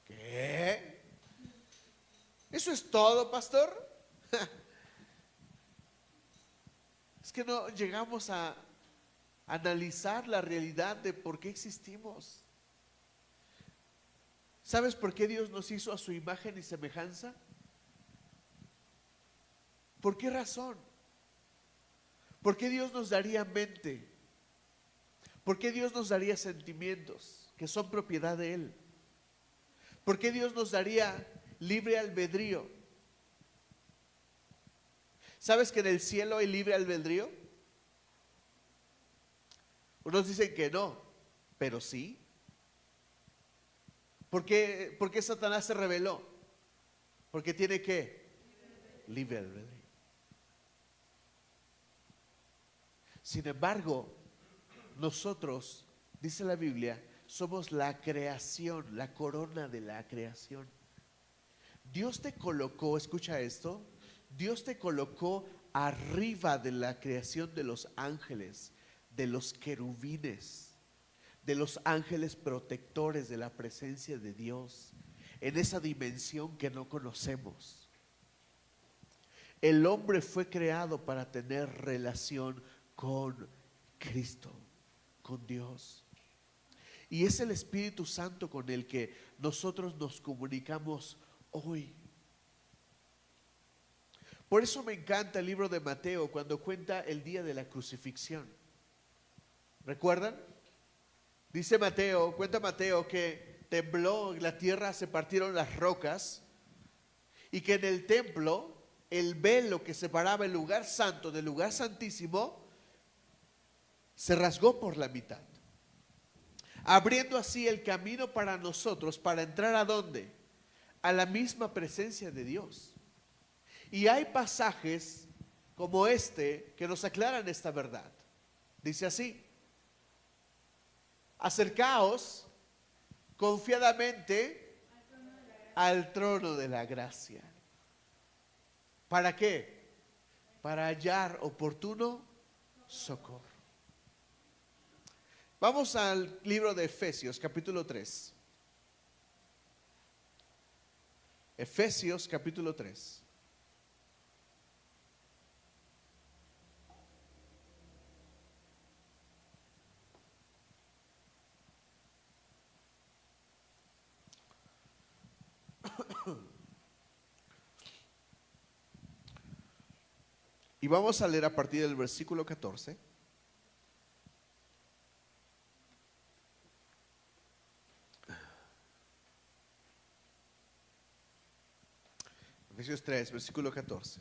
¿Qué? ¿Eso es todo, pastor? Es que no llegamos a analizar la realidad de por qué existimos. ¿Sabes por qué Dios nos hizo a su imagen y semejanza? ¿Por qué razón? ¿Por qué Dios nos daría mente? ¿Por qué Dios nos daría sentimientos que son propiedad de Él? ¿Por qué Dios nos daría libre albedrío? ¿Sabes que en el cielo hay libre albedrío? Unos dicen que no, pero sí. ¿Por qué Satanás se rebeló? Porque tiene que libre albedrío. Sin embargo, nosotros, dice la Biblia, somos la creación, la corona de la creación. Dios te colocó, escucha esto, Dios te colocó arriba de la creación de los ángeles, de los querubines, de los ángeles protectores de la presencia de Dios, en esa dimensión que no conocemos. El hombre fue creado para tener relación con Cristo, con Dios. Y es el Espíritu Santo con el que nosotros nos comunicamos hoy. Por eso me encanta el libro de Mateo cuando cuenta el día de la crucifixión. ¿Recuerdan? Dice Mateo, cuenta Mateo que tembló la tierra, se partieron las rocas y que en el templo el velo que separaba el lugar santo del lugar santísimo se rasgó por la mitad, abriendo así el camino para nosotros para entrar ¿a dónde? A la misma presencia de Dios. Y hay pasajes como este que nos aclaran esta verdad. Dice así: acercaos confiadamente al trono de la gracia. ¿Para qué? Para hallar oportuno socorro. Vamos al libro de Efesios, capítulo 3. Efesios, capítulo 3. Y vamos a leer a partir del versículo 14. Efesios 3, versículo 14.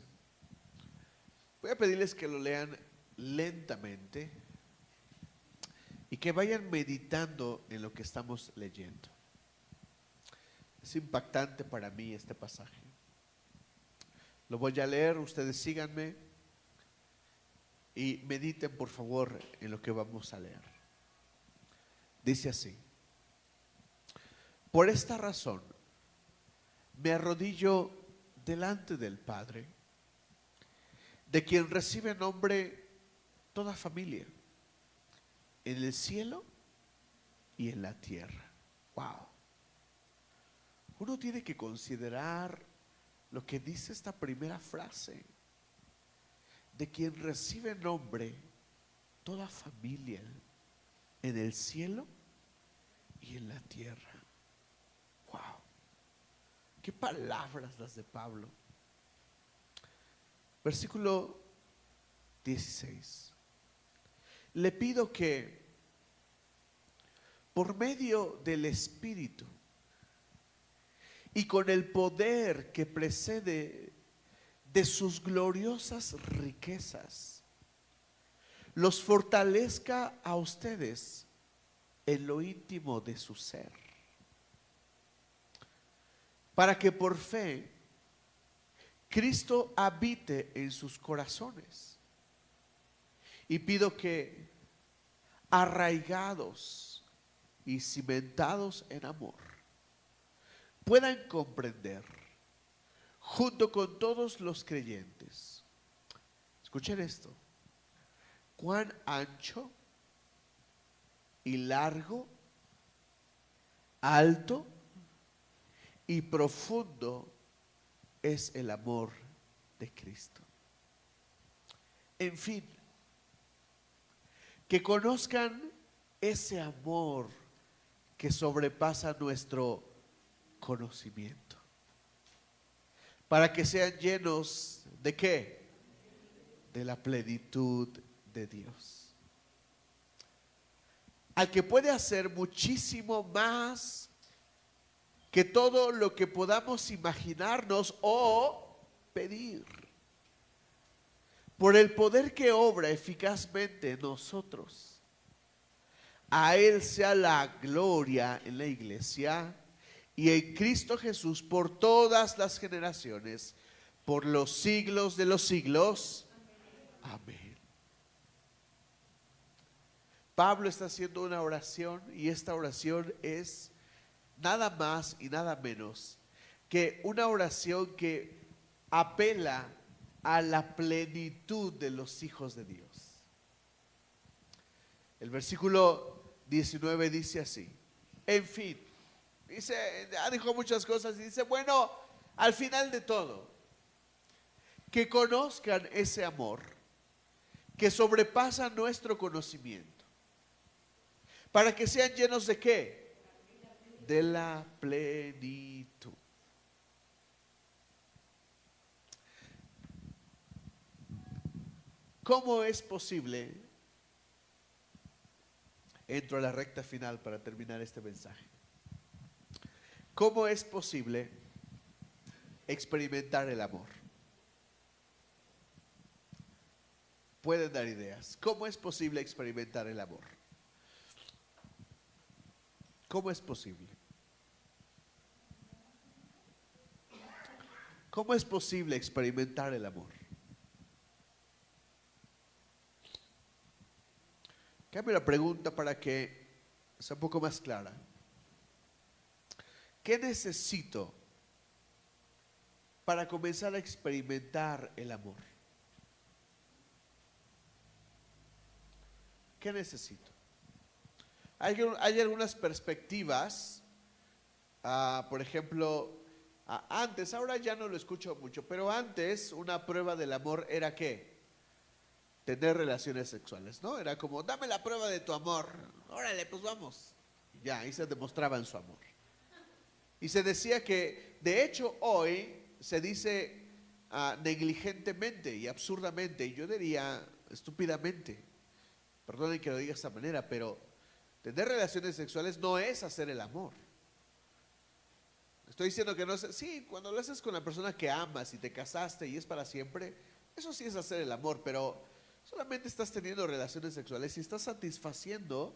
Voy a pedirles que lo lean lentamente y que vayan meditando en lo que estamos leyendo. Es impactante para mí este pasaje. Lo voy a leer, ustedes síganme. y mediten por favor en lo que vamos a leer. Dice así: por esta razón me arrodillo delante del Padre, de quien recibe nombre toda familia, en el cielo y en la tierra. Wow. Uno tiene que considerar lo que dice esta primera frase: de quien recibe nombre toda familia en el cielo y en la tierra. Wow. Qué palabras las de Pablo. Versículo 16. Le pido que por medio del Espíritu y con el poder que precede de sus gloriosas riquezas, los fortalezca a ustedes en lo íntimo de su ser, para que por fe Cristo habite en sus corazones. Y pido que, arraigados y cimentados en amor, puedan comprender junto con todos los creyentes, escuchen esto, cuán ancho y largo, alto y profundo es el amor de Cristo. En fin, que conozcan ese amor que sobrepasa nuestro conocimiento, para que sean llenos ¿de qué? De la plenitud de Dios, al que puede hacer muchísimo más que todo lo que podamos imaginarnos o pedir, por el poder que obra eficazmente en nosotros. A Él sea la gloria en la iglesia y en Cristo Jesús por todas las generaciones, por los siglos de los siglos. Amén. Pablo está haciendo una oración, y esta oración es nada más y nada menos que una oración que apela a la plenitud de los hijos de Dios. El versículo 19 dice así: en fin, dice, dijo muchas cosas y dice, bueno, al final de todo, que conozcan ese amor que sobrepasa nuestro conocimiento, para que sean llenos ¿de qué? De la plenitud. ¿Cómo es posible? Entro a la recta final para terminar este mensaje. ¿Cómo es posible experimentar el amor? Pueden dar ideas. ¿Cómo es posible experimentar el amor? ¿Cómo es posible? ¿Cómo es posible experimentar el amor? Cambio la pregunta para que sea un poco más clara. ¿Qué necesito para comenzar a experimentar el amor? ¿Qué necesito? Hay algunas perspectivas. Por ejemplo, antes, ahora ya no lo escucho mucho, pero antes una prueba del amor era ¿qué? Tener relaciones sexuales, ¿no? Era como, dame la prueba de tu amor, órale, pues vamos. Ya, ahí se demostraban su amor. Y se decía que, de hecho, hoy se dice negligentemente y absurdamente, y yo diría estúpidamente, perdonen que lo diga de esta manera, pero tener relaciones sexuales no es hacer el amor. Estoy diciendo que no es, sí, cuando lo haces con la persona que amas y te casaste y es para siempre, eso sí es hacer el amor, pero solamente estás teniendo relaciones sexuales y estás satisfaciendo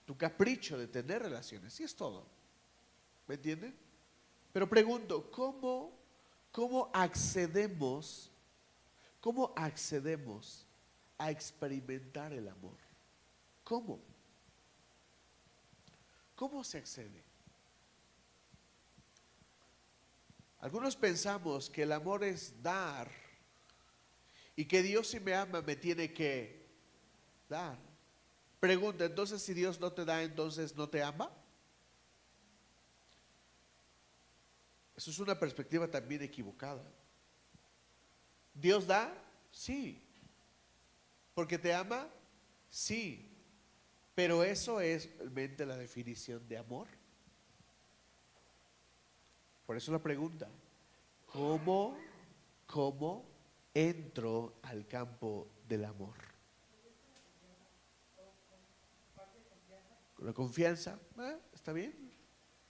tu capricho de tener relaciones, y es todo. ¿Me entienden? Pero pregunto, ¿cómo accedemos a experimentar el amor. ¿Cómo? ¿Cómo se accede? Algunos pensamos que el amor es dar y que Dios, si me ama, me tiene que dar. Pregunta, entonces si Dios no te da, entonces no te ama. Eso es una perspectiva también equivocada. ¿Dios da? Sí. ¿Porque te ama? Sí. Pero eso es realmente la definición de amor. Por eso la pregunta, ¿cómo entro al campo del amor? ¿Con la confianza? ¿Está bien?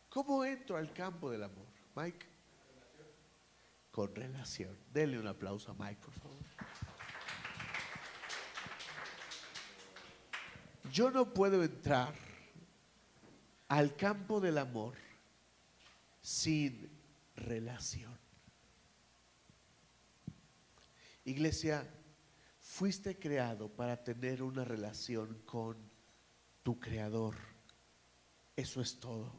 ¿Cómo entro al campo del amor? Mike. Con relación. Denle un aplauso a Mike, por favor. Yo no puedo entrar al campo del amor sin relación. Iglesia, fuiste creado para tener una relación con tu Creador. Eso es todo.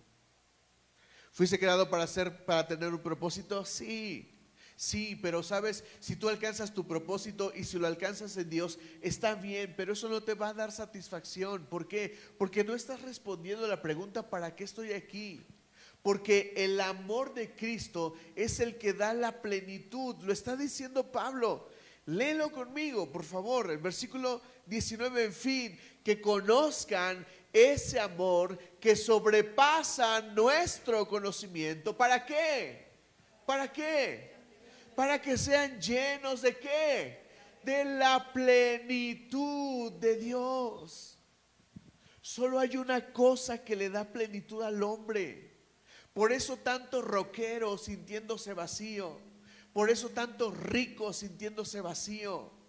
¿Fuiste creado para tener un propósito? Sí. Sí, pero sabes, si tú alcanzas tu propósito y si lo alcanzas en Dios, está bien, pero eso no te va a dar satisfacción. ¿Por qué? Porque no estás respondiendo a la pregunta ¿para qué estoy aquí? Porque el amor de Cristo es el que da la plenitud. Lo está diciendo Pablo. Léelo conmigo, por favor. El versículo 19, en fin, que conozcan ese amor que sobrepasa nuestro conocimiento. ¿Para qué? ¿Para qué? Para que sean llenos ¿de qué? De la plenitud de Dios. Solo hay una cosa que le da plenitud al hombre. Por eso tantos rockeros sintiéndose vacío. Por eso tantos ricos sintiéndose vacío.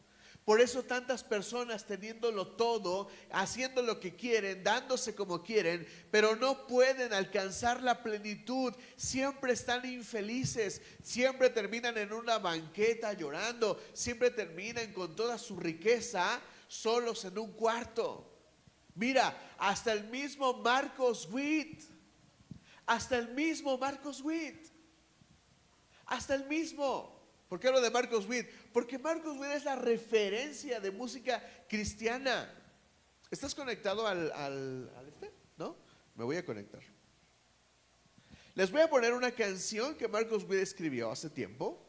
Por eso tantas personas teniéndolo todo, haciendo lo que quieren, dándose como quieren, pero no pueden alcanzar la plenitud. Siempre están infelices, siempre terminan en una banqueta llorando, siempre terminan con toda su riqueza solos en un cuarto. Mira, hasta el mismo Marcos Witt, hasta el mismo Marcos Witt, hasta el mismo. ¿Por qué hablo de Marcos Witt? Porque Marcos Witt es la referencia de música cristiana. ¿Estás conectado al este? ¿No? Me voy a conectar. Les voy a poner una canción que Marcos Witt escribió hace tiempo,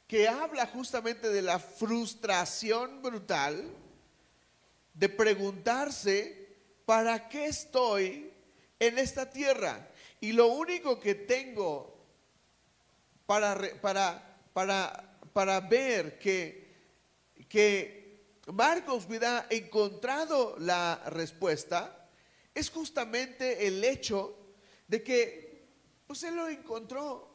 que habla justamente de la frustración brutal de preguntarse ¿para qué estoy en esta tierra? Y lo único que tengo para ver que Marcos hubiera encontrado la respuesta es justamente el hecho de que pues él lo encontró.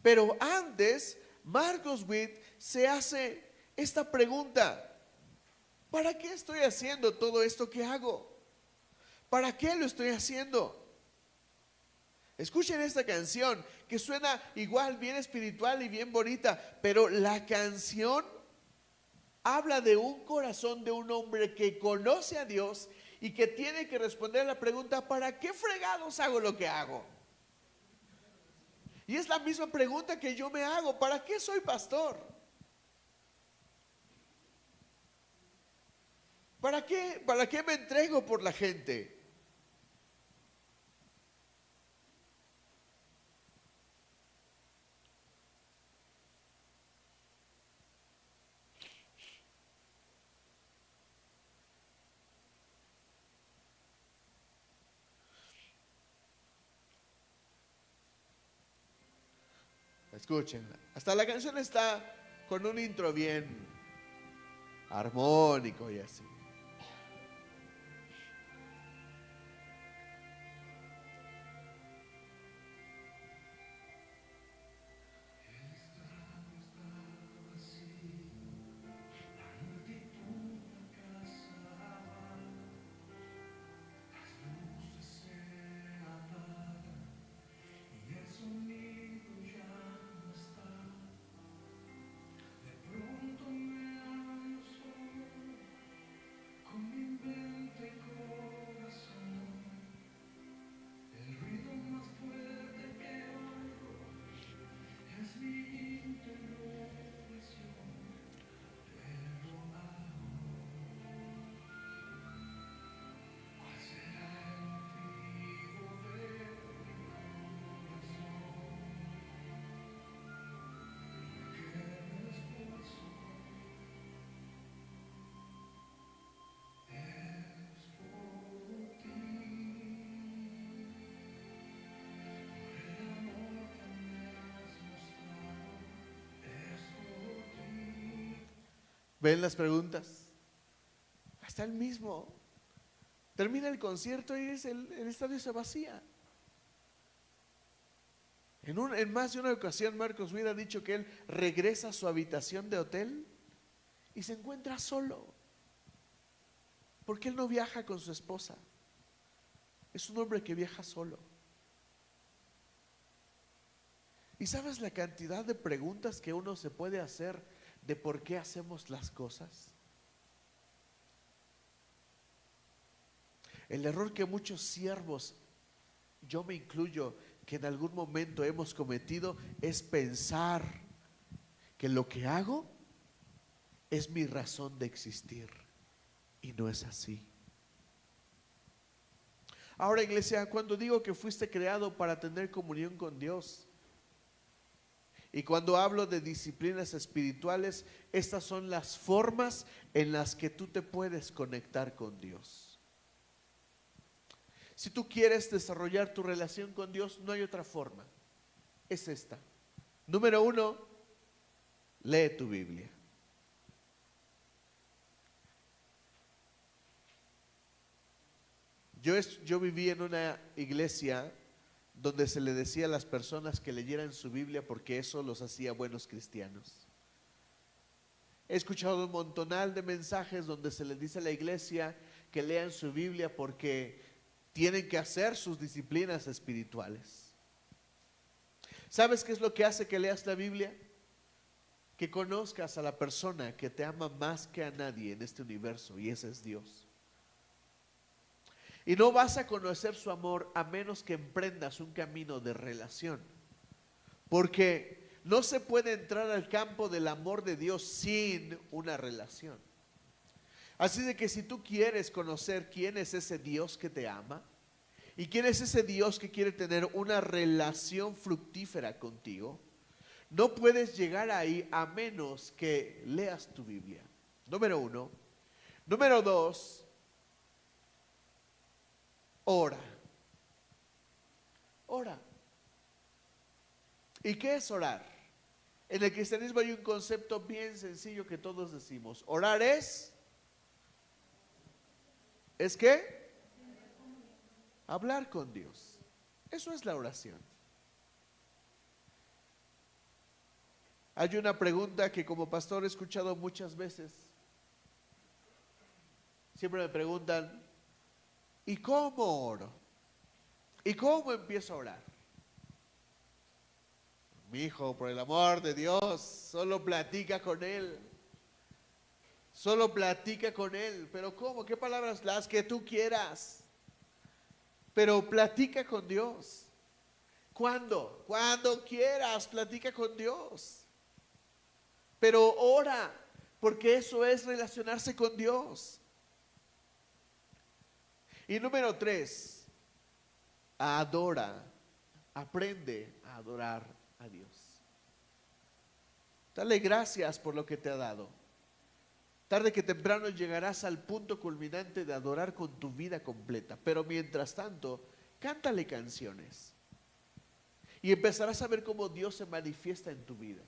Pero antes Marcos Witt se hace esta pregunta: ¿para qué estoy haciendo todo esto que hago? ¿Para qué lo estoy haciendo? Escuchen esta canción que suena igual bien espiritual y bien bonita, pero la canción habla de un corazón de un hombre que conoce a Dios y que tiene que responder a la pregunta: ¿para qué fregados hago lo que hago? Y es la misma pregunta que yo me hago: ¿para qué soy pastor? ¿Para qué me entrego por la gente? Escuchen, hasta la canción está con un intro bien armónico y así. ¿Ven las preguntas? Hasta el mismo. Termina el concierto y el estadio se vacía. En más de una ocasión Marcos Witt ha dicho que él regresa a su habitación de hotel y se encuentra solo, porque él no viaja con su esposa. Es un hombre que viaja solo. ¿Y sabes la cantidad de preguntas que uno se puede hacer de por qué hacemos las cosas? El error que muchos siervos, yo me incluyo, que en algún momento hemos cometido es pensar que lo que hago es mi razón de existir, y no es así. Ahora, iglesia, cuando digo que fuiste creado para tener comunión con Dios, y cuando hablo de disciplinas espirituales, estas son las formas en las que tú te puedes conectar con Dios. Si tú quieres desarrollar tu relación con Dios, no hay otra forma. Es esta. Número 1, lee tu Biblia. Yo viví en una iglesia donde se le decía a las personas que leyeran su Biblia porque eso los hacía buenos cristianos. He escuchado un montonal de mensajes donde se les dice a la iglesia que lean su Biblia porque tienen que hacer sus disciplinas espirituales. ¿Sabes qué es lo que hace que leas la Biblia? Que conozcas a la persona que te ama más que a nadie en este universo, y ese es Dios. Y no vas a conocer su amor a menos que emprendas un camino de relación. Porque no se puede entrar al campo del amor de Dios sin una relación. Así de que si tú quieres conocer quién es ese Dios que te ama y quién es ese Dios que quiere tener una relación fructífera contigo, no puedes llegar ahí a menos que leas tu Biblia. Número 1. Número 2, ora. Ora. ¿Y qué es orar? En el cristianismo hay un concepto bien sencillo que todos decimos. Orar ¿es qué? Hablar con Dios. Eso es la oración. Hay una pregunta que como pastor he escuchado muchas veces. Siempre me preguntan, ¿y cómo oro? ¿Y cómo empiezo a orar? Mi hijo, por el amor de Dios, solo platica con Él. Solo platica con Él. ¿Pero cómo? ¿Qué palabras? Las que tú quieras. Pero platica con Dios. ¿Cuándo? Cuando quieras, platica con Dios. Pero ora, porque eso es relacionarse con Dios. Y número 3, adora, aprende a adorar a Dios. Dale gracias por lo que te ha dado. Tarde que temprano llegarás al punto culminante de adorar con tu vida completa. Pero mientras tanto, cántale canciones. Y empezarás a ver cómo Dios se manifiesta en tu vida.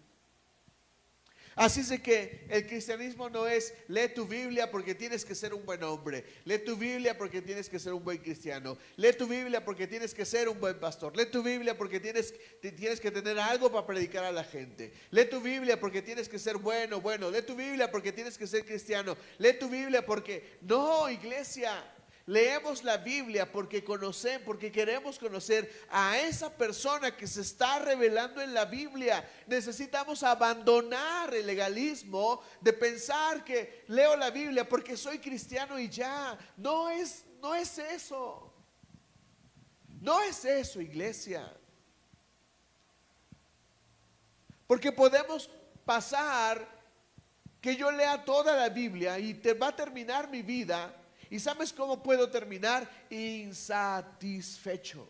Así es de que el cristianismo no es lee tu Biblia porque tienes que ser un buen hombre, lee tu Biblia porque tienes que ser un buen cristiano, lee tu Biblia porque tienes que ser un buen pastor, lee tu Biblia porque tienes que tener algo para predicar a la gente, lee tu Biblia porque tienes que ser bueno, lee tu Biblia porque tienes que ser cristiano, lee tu Biblia porque... No, iglesia. Leemos la Biblia porque porque queremos conocer a esa persona que se está revelando en la Biblia. Necesitamos abandonar el legalismo de pensar que leo la Biblia porque soy cristiano y ya. No es eso. No es eso, iglesia. Porque podemos pasar que yo lea toda la Biblia y te va a terminar mi vida. ¿Y sabes cómo puedo terminar? Insatisfecho.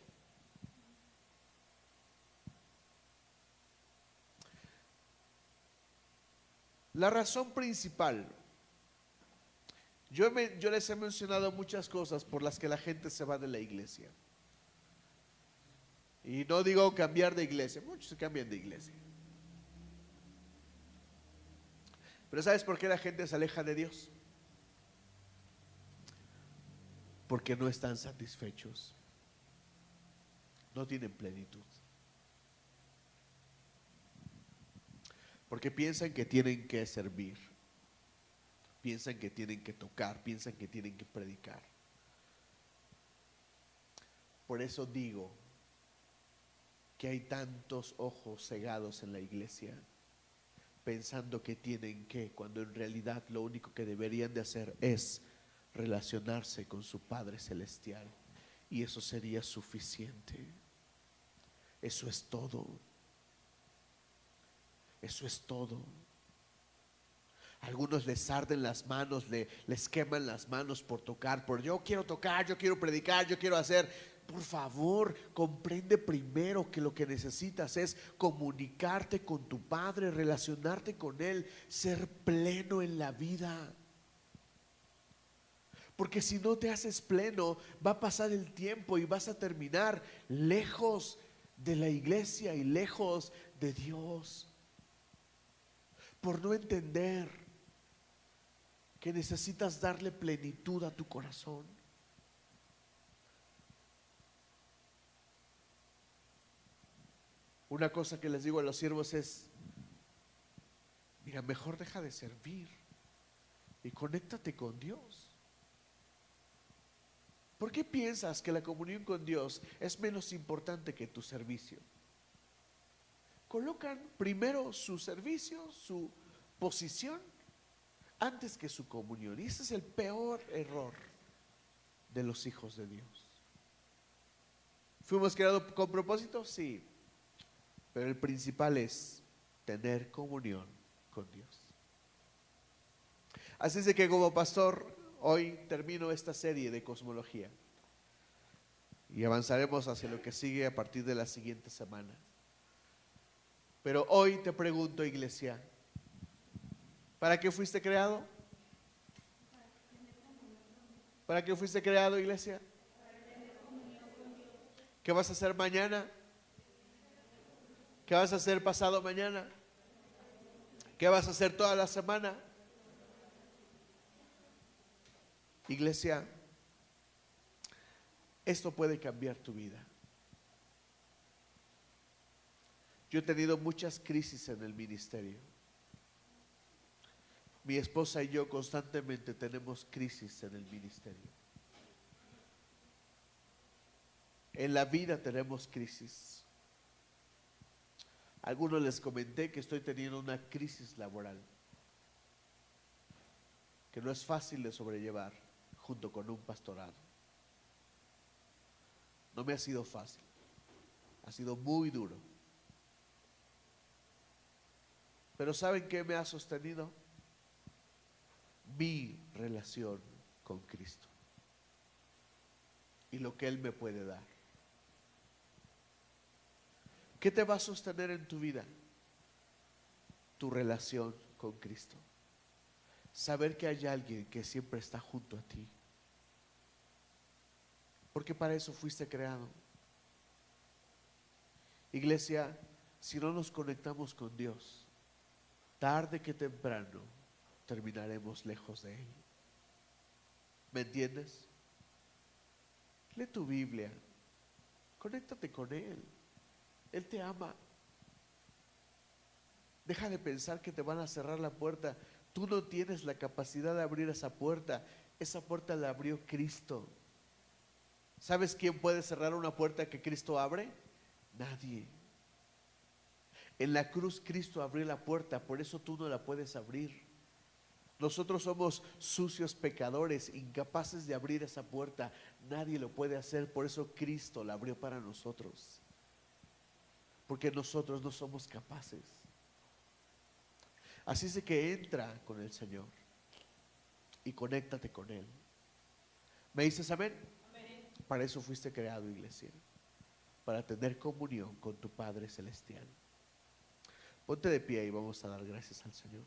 La razón principal, yo les he mencionado muchas cosas por las que la gente se va de la iglesia. Y no digo cambiar de iglesia, muchos se cambian de iglesia. Pero ¿sabes por qué la gente se aleja de Dios? Porque no están satisfechos, no tienen plenitud. Porque piensan que tienen que servir, piensan que tienen que tocar, piensan que tienen que predicar. Por eso digo que hay tantos ojos cegados en la iglesia, pensando que tienen que, cuando en realidad lo único que deberían de hacer es relacionarse con su Padre Celestial. Y eso sería suficiente. Eso es todo. Eso es todo. Algunos les arden las manos, les queman las manos por tocar, por yo quiero tocar, yo quiero predicar, yo quiero hacer. Por favor, comprende primero que lo que necesitas es comunicarte con tu Padre, relacionarte con Él, ser pleno en la vida. Porque si no te haces pleno, va a pasar el tiempo y vas a terminar lejos de la iglesia y lejos de Dios. Por no entender que necesitas darle plenitud a tu corazón. Una cosa que les digo a los siervos es, mira, mejor deja de servir y conéctate con Dios. ¿Por qué piensas que la comunión con Dios es menos importante que tu servicio? Colocan primero su servicio, su posición, antes que su comunión. Y ese es el peor error de los hijos de Dios. ¿Fuimos creados con propósito? Sí. Pero el principal es tener comunión con Dios. Así es de que como pastor, hoy termino esta serie de cosmología. Y avanzaremos hacia lo que sigue a partir de la siguiente semana. Pero hoy te pregunto, iglesia, ¿para qué fuiste creado? ¿Para qué fuiste creado, iglesia? ¿Qué vas a hacer mañana? ¿Qué vas a hacer pasado mañana? ¿Qué vas a hacer toda la semana? Iglesia, esto puede cambiar tu vida. Yo he tenido muchas crisis en el ministerio. Mi esposa y yo constantemente tenemos crisis en el ministerio. En la vida tenemos crisis. A algunos les comenté que estoy teniendo una crisis laboral, que no es fácil de sobrellevar junto con un pastorado. No me ha sido fácil, ha sido muy duro. Pero ¿saben qué me ha sostenido? Mi relación con Cristo y lo que Él me puede dar. ¿Qué te va a sostener en tu vida? Tu relación con Cristo. Saber que hay alguien que siempre está junto a ti. Porque para eso fuiste creado. Iglesia, si no nos conectamos con Dios, tarde que temprano terminaremos lejos de Él. ¿Me entiendes? Lee tu Biblia, conéctate con Él. Él te ama. Deja de pensar que te van a cerrar la puerta. Tú no tienes la capacidad de abrir esa puerta. Esa puerta la abrió Cristo. ¿Sabes quién puede cerrar una puerta que Cristo abre? Nadie. En la cruz Cristo abrió la puerta, por eso tú no la puedes abrir. Nosotros somos sucios pecadores, incapaces de abrir esa puerta. Nadie lo puede hacer, por eso Cristo la abrió para nosotros. Porque nosotros no somos capaces. Así es de que entra con el Señor y conéctate con Él. ¿Me dices amén? Amén. Para eso fuiste creado, iglesia, para tener comunión con tu Padre Celestial. Ponte de pie y vamos a dar gracias al Señor.